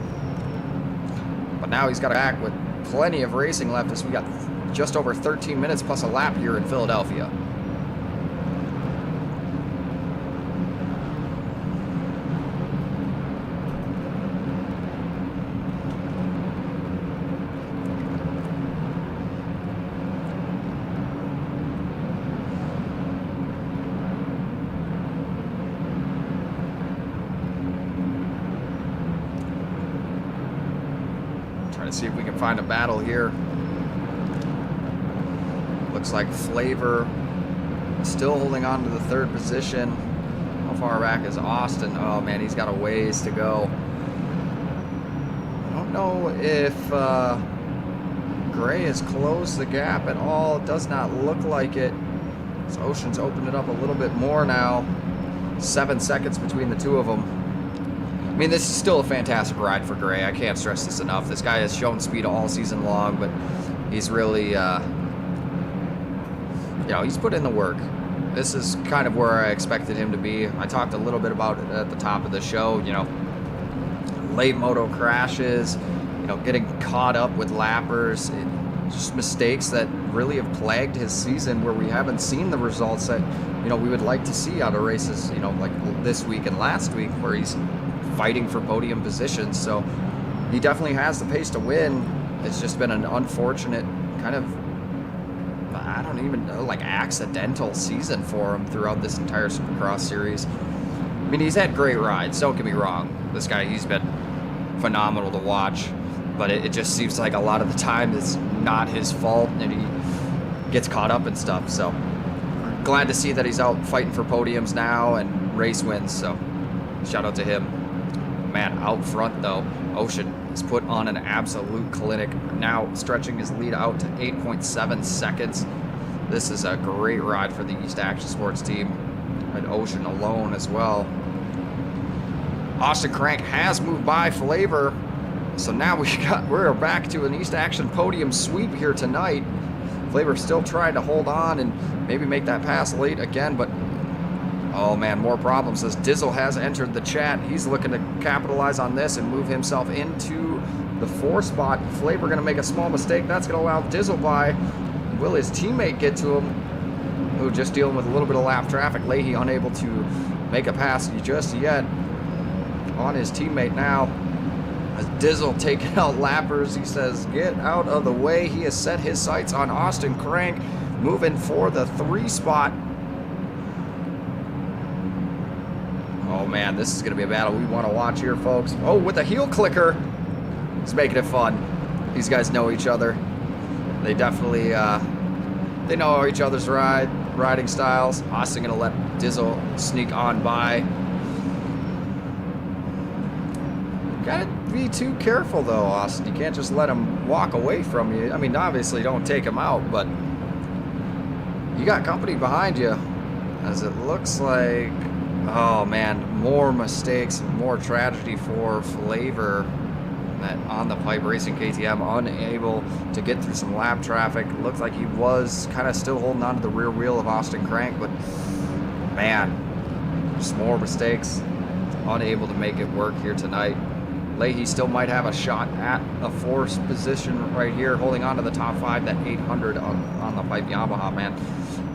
Speaker 2: But now he's got back with plenty of racing left as we got just over 13 minutes plus a lap here in Philadelphia. See if we can find a battle here. Looks like Flavor still holding on to the 3rd position. How far back is Austin? Oh man, he's got a ways to go. I don't know if Gray has closed the gap at all. It does not look like it. So Ocean's opened it up a little bit more now. 7 seconds between the two of them. I mean, this is still a fantastic ride for Gray. I can't stress this enough. This guy has shown speed all season long, but he's really, he's put in the work. This is kind of where I expected him to be. I talked a little bit about it at the top of the show, late moto crashes, getting caught up with lappers, just mistakes that really have plagued his season where we haven't seen the results that, we would like to see out of races, like this week and last week where he's fighting for podium positions. So he definitely has the pace to win. It's just been an unfortunate kind of, I don't even know, like accidental season for him throughout this entire Supercross series. I mean, he's had great rides, don't get me wrong. This guy, he's been phenomenal to watch, but it just seems like a lot of the time it's not his fault and he gets caught up in stuff. So glad to see that he's out fighting for podiums now and race wins. So shout out to him. Man, out front though, Ocean has put on an absolute clinic, now stretching his lead out to 8.7 seconds. This is a great ride for the East Action Sports team, and Ocean alone as well. Austin Crank has moved by Flavor, so now we're back to an East Action podium sweep here tonight. Flavor still trying to hold on and maybe make that pass late again, but oh man, more problems as Dizzle has entered the chat. He's looking to capitalize on this and move himself into the 4 spot. Flavor going to make a small mistake. That's going to allow Dizzle by. Will his teammate get to him? Who just dealing with a little bit of lap traffic. Leahy unable to make a pass just yet on his teammate now. As Dizzle taking out lappers, he says, get out of the way. He has set his sights on Austin Crank, moving for the 3 spot. Oh man, this is going to be a battle we want to watch here, folks. Oh, with a heel clicker. He's making it fun. These guys know each other. They definitely, they know each other's riding styles. Austin going to let Dizzle sneak on by. Gotta be too careful though, Austin. You can't just let him walk away from you. I mean, obviously don't take him out, but you got company behind you. As it looks like, oh man, more mistakes, more tragedy for Flavor. That On the Pipe Racing KTM unable to get through some lap traffic. Looks like he was kind of still holding on to the rear wheel of Austin Crank, but man, just more mistakes. Unable to make it work here tonight. Leahy still might have a shot at a 4th position right here, holding on to the top 5, that 800 on the Pipe Yamaha, man.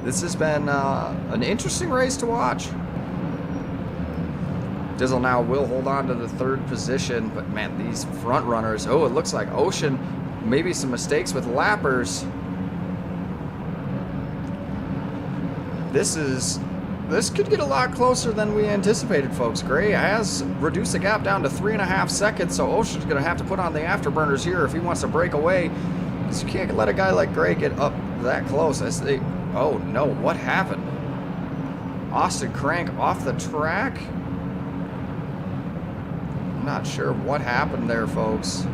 Speaker 2: This has been an interesting race to watch. Dizzle now will hold on to the 3rd position, but man, these front runners, oh, it looks like Ocean, maybe some mistakes with lappers. This could get a lot closer than we anticipated, folks. Gray has reduced the gap down to 3.5 seconds, so Ocean's going to have to put on the afterburners here if he wants to break away. Because you can't let a guy like Gray get up that close. Oh, no, what happened? Austin Crank off the track? I'm not sure what happened there, folks.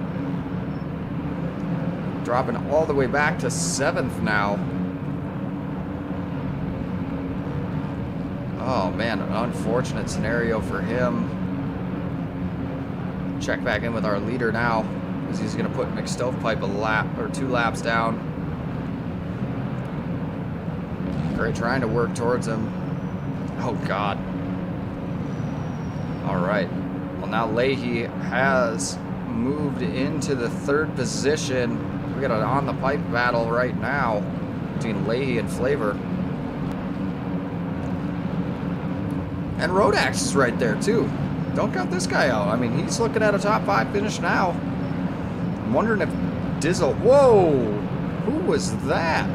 Speaker 2: Dropping all the way back to 7th now. Oh man, an unfortunate scenario for him. Check back in with our leader now, because he's going to put McStovepipe a lap or 2 laps down. Gray trying to work towards him. Oh God. All right. Well, now Leahy has moved into the 3rd position. We got an on the pipe battle right now between Leahy and Flavor. And Rodax is right there, too. Don't count this guy out. I mean, he's looking at a top 5 finish now. I'm wondering if Dizzle... Whoa! Who was that?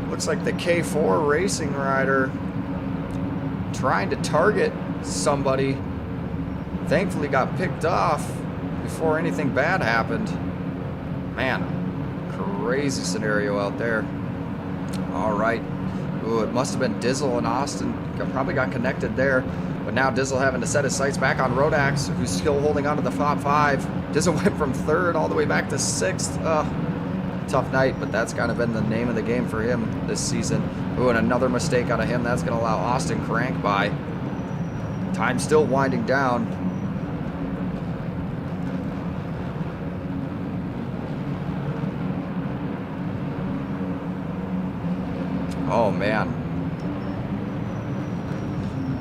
Speaker 2: Looks like the K4 racing rider trying to target somebody. Thankfully got picked off before anything bad happened. Man, crazy scenario out there. All right. Ooh, it must have been Dizzle and Austin. Probably got connected there. But now Dizzle having to set his sights back on Rodax, who's still holding on to the top 5. Dizzle went from 3rd all the way back to 6th. Tough night, but that's kind of been the name of the game for him this season. Ooh, and another mistake out of him. That's going to allow Austin Crank by. Time still winding down. Oh man.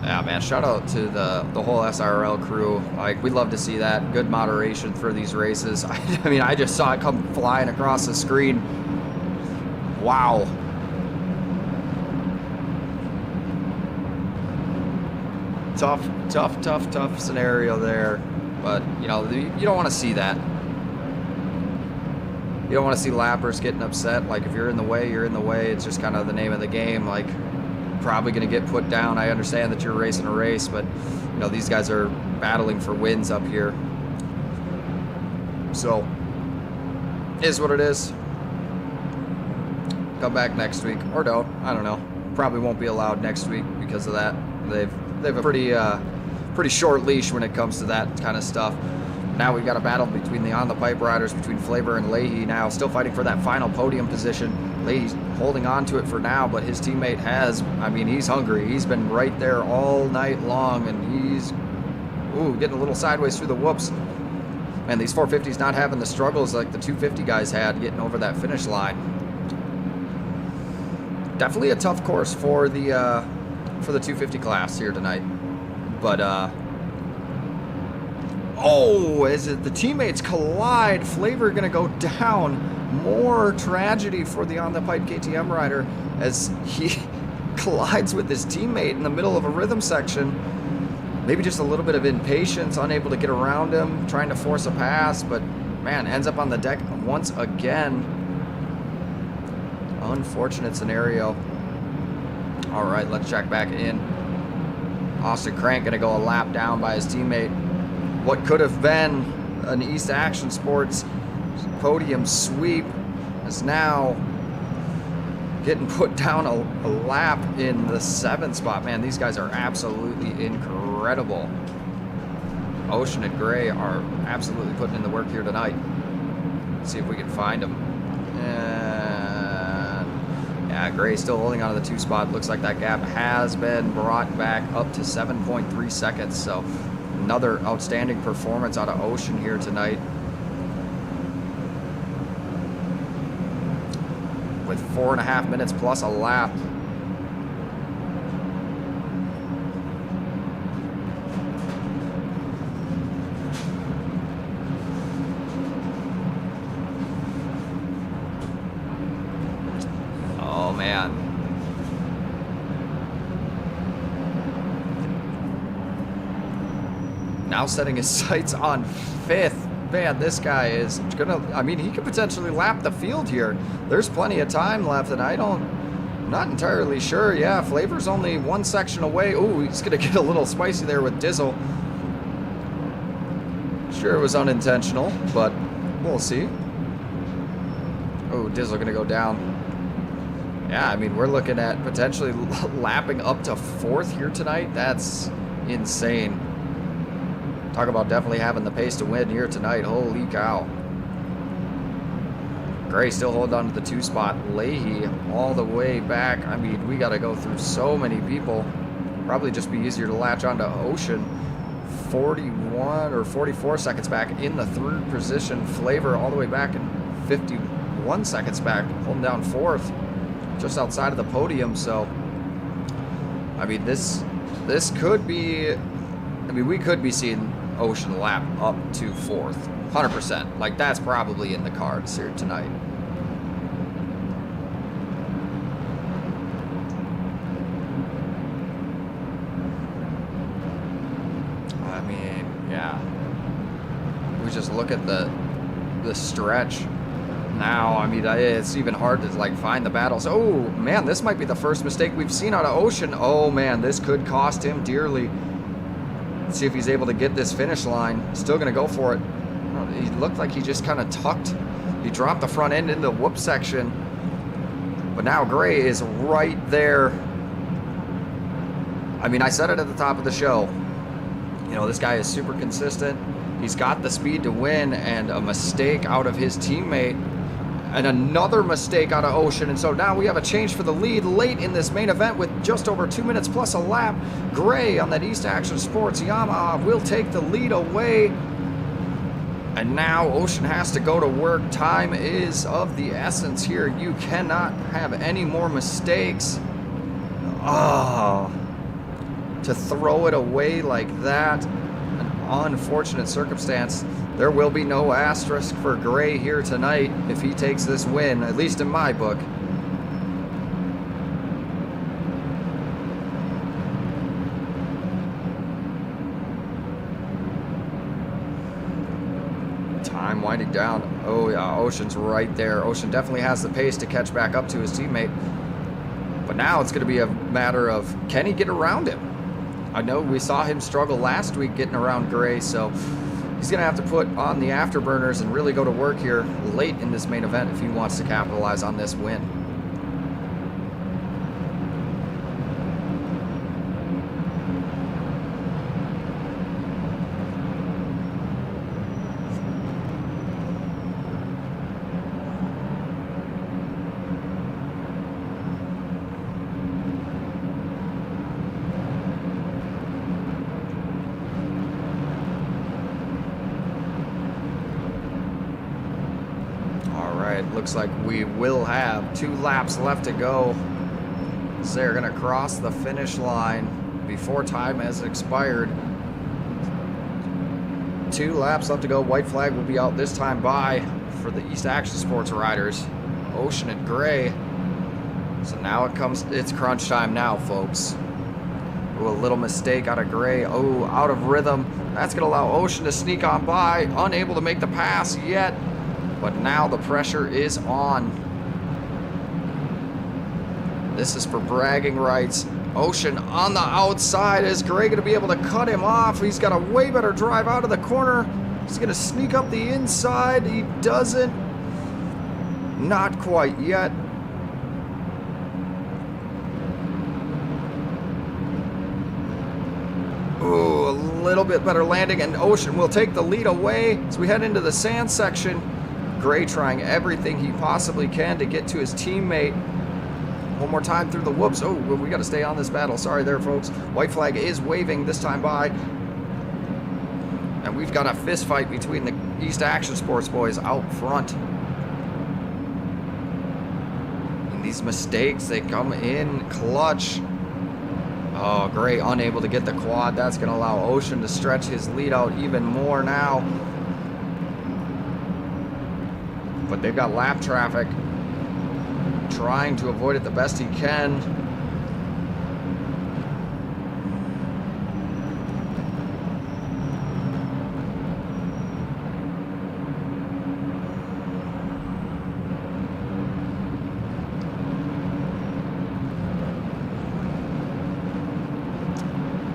Speaker 2: Yeah, man, shout out to the whole SIRL crew. Like, we love to see that. Good moderation for these races. I mean, I just saw it come flying across the screen. Wow. Tough scenario there. But, you know, you don't want to see that. You don't want to see lappers getting upset. Like, if you're in the way, you're in the way. It's just kind of the name of the game. Like, probably going to get put down. I understand that you're racing a race, but, you know, these guys are battling for wins up here. So, is what it is. Come back next week. Or don't. I don't know. Probably won't be allowed next week because of that. They've a pretty short leash when it comes to that kind of stuff. Now we've got a battle between the on-the-pipe riders, between Flavor and Leahy now, still fighting for that final podium position. Leahy's holding on to it for now, but his teammate he's hungry. He's been right there all night long, and he's, getting a little sideways through the whoops. Man, these 450s not having the struggles like the 250 guys had getting over that finish line. Definitely a tough course for the 250 class here tonight. But, as the teammates collide, Flavor going to go down. More tragedy for the on-the-pipe KTM rider as he collides with his teammate in the middle of a rhythm section. Maybe just a little bit of impatience, unable to get around him, trying to force a pass, but, man, ends up on the deck once again. Unfortunate scenario. All right, let's check back in. Austin Crank going to go a lap down by his teammate. What could have been an East Action Sports podium sweep is now getting put down a lap in the 7th spot. Man, these guys are absolutely incredible. Ocean and Gray are absolutely putting in the work here tonight. Let's see if we can find them. And yeah, Gray still holding on to the 2 spot. Looks like that gap has been brought back up to 7.3 seconds. So another outstanding performance out of Ocean here tonight. With 4.5 minutes plus a lap. Oh man. Now setting his sights on 5th. man, this guy is gonna, I mean, he could potentially lap the field here. There's plenty of time left, and I'm not entirely sure. Yeah, Flavor's only one section away. Ooh, he's gonna get a little spicy there with Dizzle. Sure, it was unintentional, but we'll see. Oh, Dizzle gonna go down. Yeah, I mean, we're looking at potentially lapping up to 4th here tonight. That's insane. Talk about definitely having the pace to win here tonight. Holy cow. Gray still holding on to the 2 spot. Leahy all the way back. I mean, we got to go through so many people. Probably just be easier to latch onto Ocean. 41 or 44 seconds back in the 3rd position. Flavor all the way back in 51 seconds back, holding down 4th, just outside of the podium. So, I mean, this could be, I mean, we could be seeing Ocean lap up to 4th, 100%. Like, that's probably in the cards here tonight. I mean, yeah. We just look at the stretch now. I mean, it's even hard to like find the battles. Oh man, this might be the first mistake we've seen out of Ocean. Oh man, this could cost him dearly. Let's see if he's able to get this finish line. Still gonna go for it. He looked like he just kind of tucked. He dropped the front end into the whoop section. But now Gray is right there. I mean, I said it at the top of the show. You know, this guy is super consistent. He's got the speed to win, and a mistake out of his teammate and another mistake out of Ocean. And so now we have a change for the lead late in this main event with just over 2 minutes plus a lap. Gray on that East Action Sports Yamaha will take the lead away. And now Ocean has to go to work. Time is of the essence here. You cannot have any more mistakes. Oh, to throw it away like that. An unfortunate circumstance. There will be no asterisk for Gray here tonight if he takes this win, at least in my book. Time winding down. Oh yeah, Ocean's right there. Ocean definitely has the pace to catch back up to his teammate. But now it's going to be a matter of, can he get around him? I know we saw him struggle last week getting around Gray, so he's going to have to put on the afterburners and really go to work here late in this main event if he wants to capitalize on this win. Looks like we will have 2 laps left to go. So they're going to cross the finish line before time has expired. 2 laps left to go. White flag will be out this time by for the East Action Sports riders. Ocean and Gray. So now it's crunch time now, folks. Ooh, a little mistake out of Gray. Oh, out of rhythm. That's going to allow Ocean to sneak on by. Unable to make the pass yet. But now the pressure is on. This is for bragging rights. Ocean on the outside. Is Gray going to be able to cut him off? He's got a way better drive out of the corner. He's going to sneak up the inside. He doesn't. Not quite yet. Ooh, a little bit better landing, and Ocean will take the lead away as we head into the sand section. Gray trying everything he possibly can to get to his teammate. One more time through the whoops. Oh, we got to stay on this battle. Sorry there, folks. White flag is waving this time by. And we've got a fist fight between the East Action Sports boys out front. And these mistakes, they come in clutch. Oh, Gray unable to get the quad. That's going to allow Ocean to stretch his lead out even more now. But they've got lap traffic, trying to avoid it the best he can.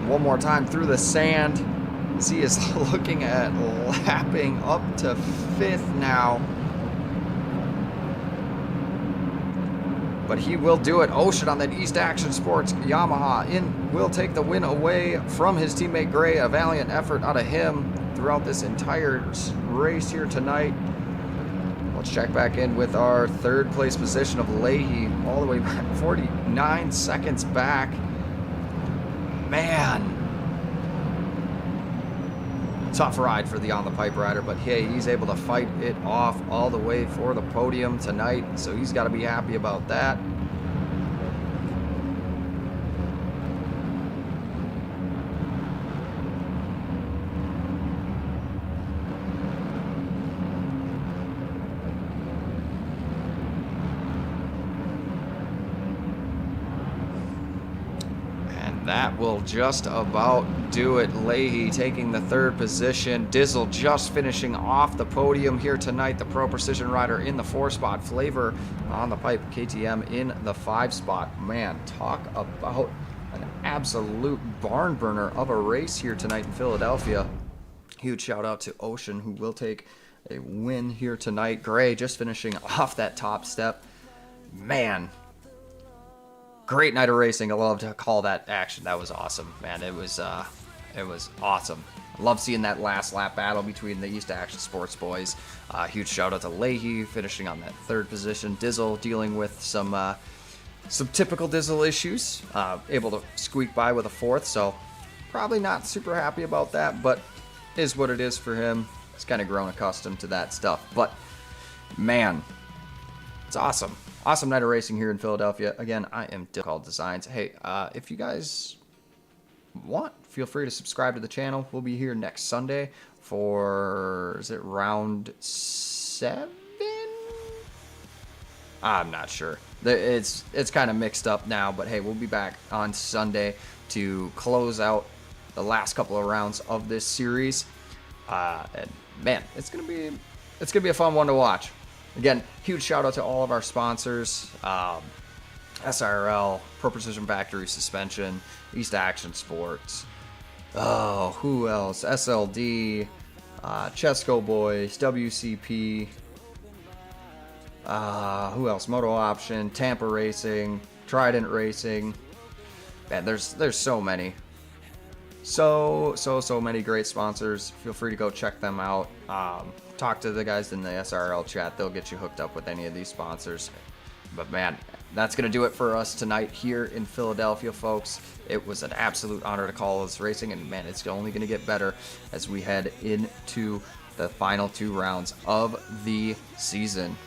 Speaker 2: one more time through the sand. As he is looking at lapping up to 5th now. But he will do it. Ocean on that East Action Sports Yamaha will take the win away from his teammate Gray. A valiant effort out of him throughout this entire race here tonight. Let's check back in with our 3rd place position of Leahy, all the way back 49 seconds back. Man, tough ride for the On the Pipe rider, but hey, he's able to fight it off all the way for the podium tonight, so he's got to be happy about that. That will just about do it. Leahy taking the 3rd position. Dizzle just finishing off the podium here tonight. The Pro Precision rider in the 4 spot. Flavor on the Pipe KTM in the 5 spot. Man, talk about an absolute barn burner of a race here tonight in Philadelphia. Huge shout out to Ocean, who will take a win here tonight. Gray just finishing off that top step. Man, great night of racing. I love to call that action. That was awesome, man. It was awesome. I love seeing that last lap battle between the East Action Sports boys. Huge shout out to Leahy finishing on that 3rd position. Dizzle dealing with some typical Dizzle issues. Able to squeak by with a 4th, so probably not super happy about that, but is what it is for him. He's kind of grown accustomed to that stuff. But man, it's awesome. Awesome night of racing here in Philadelphia. Again, I am Called Designs. Hey, if you guys want, feel free to subscribe to the channel. We'll be here next Sunday for, is it round 7? I'm not sure. It's kind of mixed up now, but hey, we'll be back on Sunday to close out the last couple of rounds of this series. And man, it's gonna be a fun one to watch. Again, huge shout out to all of our sponsors, SIRL, Pro Precision Factory Suspension, East Action Sports, oh, who else? SLD, Chesco Boys, WCP, who else? Moto Option, Tampa Racing, Trident Racing. Man, there's so many. So many great sponsors. Feel free to go check them out. Talk to the guys in the SRL chat. They'll get you hooked up with any of these sponsors. But man, that's going to do it for us tonight here in Philadelphia, folks. It was an absolute honor to call this racing, and man, it's only going to get better as we head into the final 2 rounds of the season.